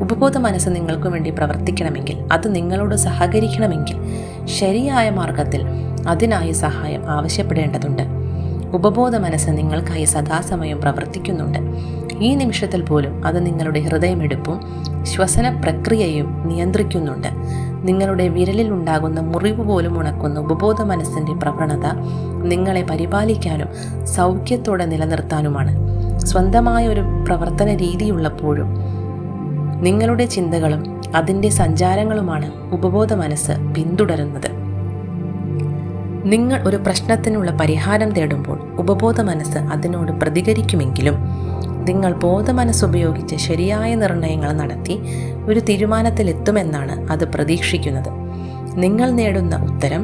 Speaker 1: ഉപബോധ മനസ്സ് നിങ്ങൾക്ക് വേണ്ടി പ്രവർത്തിക്കണമെങ്കിൽ, അത് നിങ്ങളോട് സഹകരിക്കണമെങ്കിൽ ശരിയായ മാർഗത്തിൽ അതിനായി സഹായം ആവശ്യപ്പെടേണ്ടതുണ്ട്. ഉപബോധ മനസ്സ് നിങ്ങൾക്കായി സദാസമയം പ്രവർത്തിക്കുന്നുണ്ട്. ഈ നിമിഷത്തിൽ പോലും അത് നിങ്ങളുടെ ഹൃദയമെടുപ്പും ശ്വസന പ്രക്രിയയും നിയന്ത്രിക്കുന്നുണ്ട്. നിങ്ങളുടെ വിരലിൽ ഉണ്ടാകുന്ന മുറിവ് പോലും ഉണക്കുന്ന ഉപബോധ മനസ്സിൻ്റെ പ്രവണത നിങ്ങളെ പരിപാലിക്കാനും സൗഖ്യത്തോടെ നിലനിർത്താനുമാണ്. സ്വന്തമായ ഒരു പ്രവർത്തന രീതിയുള്ളപ്പോഴും നിങ്ങളുടെ ചിന്തകളും അതിൻ്റെ സഞ്ചാരങ്ങളുമാണ് ഉപബോധ മനസ്സ് പിന്തുടരുന്നത്. നിങ്ങൾ ഒരു പ്രശ്നത്തിനുള്ള പരിഹാരം തേടുമ്പോൾ ഉപബോധ മനസ്സ് അതിനോട് പ്രതികരിക്കുമെങ്കിലും നിങ്ങൾ ബോധമനസ്സുപയോഗിച്ച് ശരിയായ നിർണയങ്ങൾ നടത്തി ഒരു തീരുമാനത്തിലെത്തുമെന്നാണ് അത് പ്രതീക്ഷിക്കുന്നത്. നിങ്ങൾ നേടുന്ന ഉത്തരം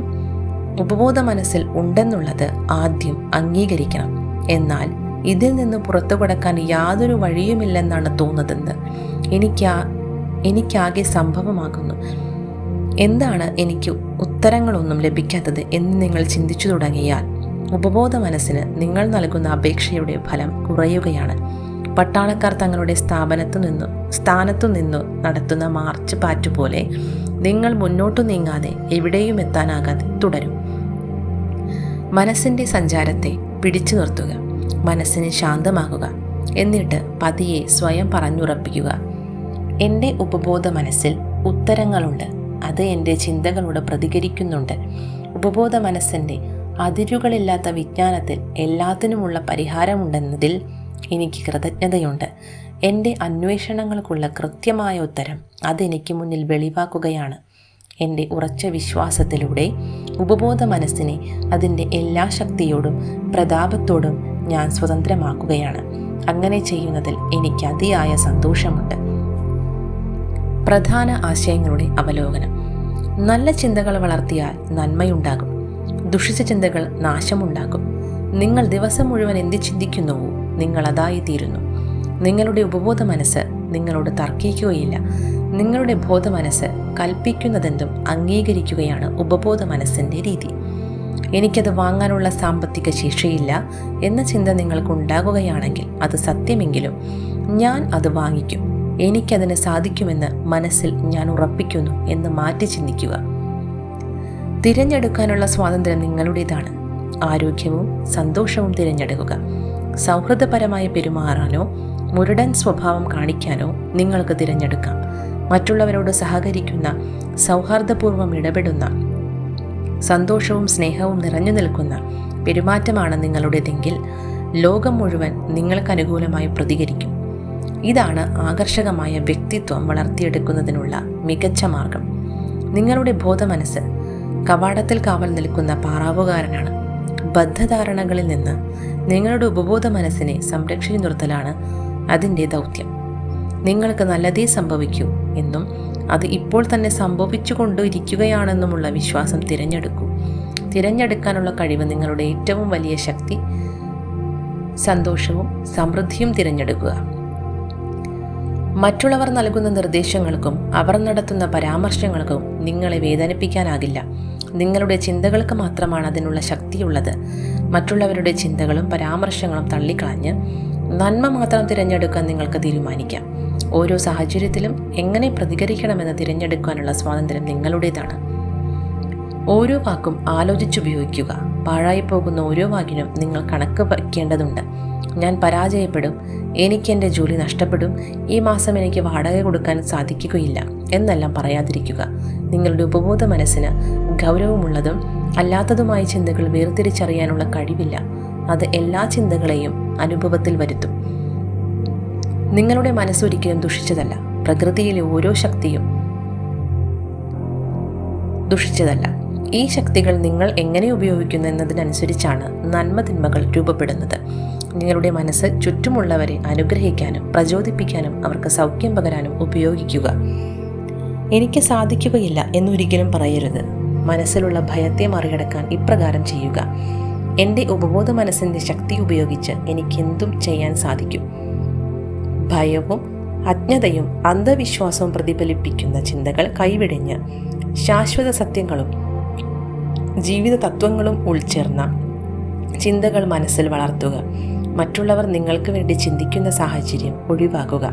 Speaker 1: ഉപബോധ മനസ്സിൽ ഉണ്ടെന്നുള്ളത് ആദ്യം അംഗീകരിക്കണം. എന്നാൽ ഇതിൽ നിന്ന് പുറത്തു കടക്കാൻ യാതൊരു വഴിയുമില്ലെന്നാണ് തോന്നുന്നത്. എനിക്കാകെ സംഭവമാകുന്നു. എന്താണ് എനിക്ക് ഉത്തരങ്ങളൊന്നും ലഭിക്കാത്തത് എന്ന് നിങ്ങൾ ചിന്തിച്ചു തുടങ്ങിയാൽ ഉപബോധ മനസ്സിന് നിങ്ങൾ നൽകുന്ന അപേക്ഷയുടെ ഫലം കുറയുകയാണ്. പട്ടാളക്കാർ തങ്ങളുടെ സ്ഥാനത്തു നിന്നു നടത്തുന്ന മാർച്ച് പാറ്റുപോലെ നിങ്ങൾ മുന്നോട്ടു നീങ്ങാതെ എവിടെയും എത്താനാകാതെ തുടരും. മനസ്സിൻ്റെ സഞ്ചാരത്തെ പിടിച്ചു നിർത്തുക, മനസ്സിനെ ശാന്തമാക്കുക, എന്നിട്ട് പതിയെ സ്വയം പറഞ്ഞുറപ്പിക്കുക. എൻ്റെ ഉപബോധ മനസ്സിൽ ഉത്തരങ്ങളുണ്ട്, അത് എൻ്റെ ചിന്തകളോട് പ്രതികരിക്കുന്നുണ്ട്. ഉപബോധ മനസ്സിൻ്റെ അതിരുകളില്ലാത്ത വിജ്ഞാനത്തിൽ എല്ലാത്തിനുമുള്ള പരിഹാരമുണ്ടെന്നതിൽ എനിക്ക് കൃതജ്ഞതയുണ്ട്. എൻ്റെ അന്വേഷണങ്ങൾക്കുള്ള കൃത്യമായ ഉത്തരം അതെനിക്ക് മുന്നിൽ വെളിവാക്കുകയാണ്. എൻ്റെ ഉറച്ച വിശ്വാസത്തിലൂടെ ഉപബോധ മനസ്സിനെ അതിൻ്റെ എല്ലാ ശക്തിയോടും പ്രതാപത്തോടും ഞാൻ സ്വതന്ത്രമാക്കുകയാണ്. അങ്ങനെ ചെയ്യുന്നതിൽ എനിക്ക് അതിയായ സന്തോഷമുണ്ട്. പ്രധാന ആശയങ്ങളുടെ അവലോകനം. നല്ല ചിന്തകൾ വളർത്തിയാൽ നന്മയുണ്ടാകും. ദുഷിച്ച ചിന്തകൾ നാശമുണ്ടാകും. നിങ്ങൾ ദിവസം മുഴുവൻ എന്ത് ചിന്തിക്കുന്നുവോ നിങ്ങൾ അതായിത്തീരുന്നു. നിങ്ങളുടെ ഉപബോധ മനസ്സ് നിങ്ങളോട് തർക്കിക്കുകയില്ല. നിങ്ങളുടെ ബോധ മനസ്സ് കൽപ്പിക്കുന്നതെന്തും അംഗീകരിക്കുകയാണ് ഉപബോധ മനസ്സിൻ്റെ രീതി. എനിക്കത് വാങ്ങാനുള്ള സാമ്പത്തിക ശേഷിയില്ല എന്ന ചിന്ത നിങ്ങൾക്കുണ്ടാകുകയാണെങ്കിൽ അത് സത്യമെങ്കിലും ഞാൻ അത് വാങ്ങിക്കും എനിക്കതിന് സാധിക്കുമെന്ന് മനസ്സിൽ ഞാൻ ഉറപ്പിക്കുന്നു എന്ന് മാറ്റി ചിന്തിക്കുക. തിരഞ്ഞെടുക്കാനുള്ള സ്വാതന്ത്ര്യം നിങ്ങളുടേതാണ്. ആരോഗ്യവും സന്തോഷവും തിരഞ്ഞെടുക്കുക. സൗഹൃദപരമായി പെരുമാറാനോ മുരടൻ സ്വഭാവം കാണിക്കാനോ നിങ്ങൾക്ക് തിരഞ്ഞെടുക്കാം. മറ്റുള്ളവരോട് സഹകരിക്കുന്ന, സൗഹാർദ്ദപൂർവ്വം ഇടപെടുന്ന, സന്തോഷവും സ്നേഹവും നിറഞ്ഞു നിൽക്കുന്ന പെരുമാറ്റമാണ് നിങ്ങളുടേതെങ്കിൽ ലോകം മുഴുവൻ നിങ്ങൾക്ക് അനുകൂലമായി പ്രതികരിക്കും. ഇതാണ് ആകർഷകമായ വ്യക്തിത്വം വളർത്തിയെടുക്കുന്നതിനുള്ള മികച്ച മാർഗം. നിങ്ങളുടെ ബോധമനസ്സ് കവാടത്തിൽ കാവൽ നിൽക്കുന്ന പാറാവുകാരനാണ്. ബദ്ധധാരണകളിൽ നിന്ന് നിങ്ങളുടെ ഉപബോധ മനസ്സിനെ സംരക്ഷിച്ചു നിർത്തലാണ് അതിൻ്റെ ദൗത്യം. നിങ്ങൾക്ക് നല്ലതേ സംഭവിക്കൂ എന്നും അത് ഇപ്പോൾ തന്നെ സംഭവിച്ചു കൊണ്ടിരിക്കുകയാണെന്നുമുള്ള വിശ്വാസം തിരഞ്ഞെടുക്കൂ. തിരഞ്ഞെടുക്കാനുള്ള കഴിവ് നിങ്ങളുടെ ഏറ്റവും വലിയ ശക്തി. സന്തോഷവും സമൃദ്ധിയും തിരഞ്ഞെടുക്കുക. മറ്റുള്ളവർ നൽകുന്ന നിർദ്ദേശങ്ങൾക്കും അവർ നടത്തുന്ന പരാമർശങ്ങൾക്കും നിങ്ങളെ വേദനിപ്പിക്കാനാകില്ല. നിങ്ങളുടെ ചിന്തകൾക്ക് മാത്രമാണ് അതിനുള്ള ശക്തിയുള്ളത്. മറ്റുള്ളവരുടെ ചിന്തകളും പരാമർശങ്ങളും തള്ളിക്കളഞ്ഞ് നന്മ മാത്രം തിരഞ്ഞെടുക്കാൻ നിങ്ങൾക്ക് തീരുമാനിക്കാം. ഓരോ സാഹചര്യത്തിലും എങ്ങനെ പ്രതികരിക്കണമെന്ന് തിരഞ്ഞെടുക്കാനുള്ള സ്വാതന്ത്ര്യം നിങ്ങളുടേതാണ്. ഓരോ വാക്കും ആലോചിച്ചുപയോഗിക്കുക. പാഴായി പോകുന്ന ഓരോ വാക്കിനും നിങ്ങൾ കണക്ക് വയ്ക്കേണ്ടതുണ്ട്. ഞാൻ പരാജയപ്പെടും, എനിക്കെൻ്റെ ജോലി നഷ്ടപ്പെടും, ഈ മാസം എനിക്ക് വാടക കൊടുക്കാൻ സാധിക്കുകയില്ല എന്നെല്ലാം പറയാതിരിക്കുക. നിങ്ങളുടെ ഉപബോധ മനസ്സിന് ഗൗരവമുള്ളതും അല്ലാത്തതുമായ ചിന്തകൾ വേർതിരിച്ചറിയാനുള്ള കഴിവില്ല. അത് എല്ലാ ചിന്തകളെയും അനുഭവത്തിൽ വരുത്തും. നിങ്ങളുടെ മനസ്സൊരിക്കലും ദുഷിച്ചതല്ല. പ്രകൃതിയിലെ ഓരോ ശക്തിയും ദുഷിച്ചതല്ല. ഈ ശക്തികൾ നിങ്ങൾ എങ്ങനെ ഉപയോഗിക്കുന്നു എന്നതിനനുസരിച്ചാണ് നന്മ തിന്മകൾ രൂപപ്പെടുന്നത്. നിങ്ങളുടെ മനസ്സ് ചുറ്റുമുള്ളവരെ അനുഗ്രഹിക്കാനും പ്രചോദിപ്പിക്കാനും അവർക്ക് സൗഖ്യം പകരാനും ഉപയോഗിക്കുക. എനിക്ക് സാധിക്കുകയില്ല എന്നൊരിക്കലും പറയരുത്. മനസ്സിലുള്ള ഭയത്തെ മറികടക്കാൻ ഇപ്രകാരം ചെയ്യുക: എൻ്റെ ഉപബോധ മനസ്സിൻ്റെ ശക്തി ഉപയോഗിച്ച് എനിക്കെന്തും ചെയ്യാൻ സാധിക്കും. ഭയവും അജ്ഞതയും അന്ധവിശ്വാസവും പ്രതിഫലിപ്പിക്കുന്ന ചിന്തകൾ കൈവിടിഞ്ഞ് ശാശ്വത സത്യങ്ങളും ജീവിത തത്വങ്ങളും ഉൾച്ചേർന്ന ചിന്തകൾ മനസ്സിൽ വളർത്തുക. മറ്റുള്ളവർ നിങ്ങൾക്ക് വേണ്ടി ചിന്തിക്കുന്ന സാഹചര്യം ഒഴിവാക്കുക.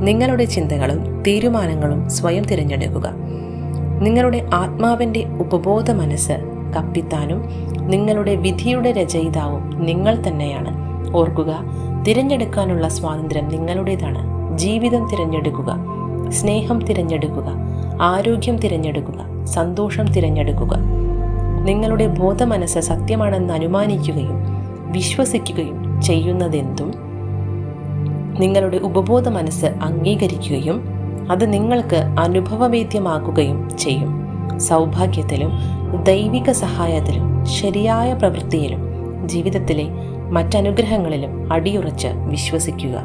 Speaker 1: നിങ്ങളുടെ ചിന്തകളും തീരുമാനങ്ങളും സ്വയം തിരഞ്ഞെടുക്കുക. നിങ്ങളുടെ ആത്മാവിൻ്റെ ഉപബോധ മനസ്സ് കപ്പിത്താനും നിങ്ങളുടെ വിധിയുടെ രചയിതാവും നിങ്ങൾ തന്നെയാണ്. ഓർക്കുക, തിരഞ്ഞെടുക്കാനുള്ള സ്വാതന്ത്ര്യം നിങ്ങളുടേതാണ്. ജീവിതം തിരഞ്ഞെടുക്കുക, സ്നേഹം തിരഞ്ഞെടുക്കുക, ആരോഗ്യം തിരഞ്ഞെടുക്കുക, സന്തോഷം തിരഞ്ഞെടുക്കുക. നിങ്ങളുടെ ബോധമനസ്സ് സത്യമാണെന്ന് അനുമാനിക്കുകയും വിശ്വസിക്കുകയും ചെയ്യുന്നതെന്തും നിങ്ങളുടെ ഉപബോധ മനസ്സ് അംഗീകരിക്കുകയും അത് നിങ്ങൾക്ക് അനുഭവവേദ്യമാക്കുകയും ചെയ്യും. സൗഭാഗ്യത്തിലും ദൈവിക സഹായത്തിലും ശരിയായ പ്രവൃത്തിയിലും ജീവിതത്തിലെ മറ്റനുഗ്രഹങ്ങളിലും അടിയുറച്ച് വിശ്വസിക്കുക.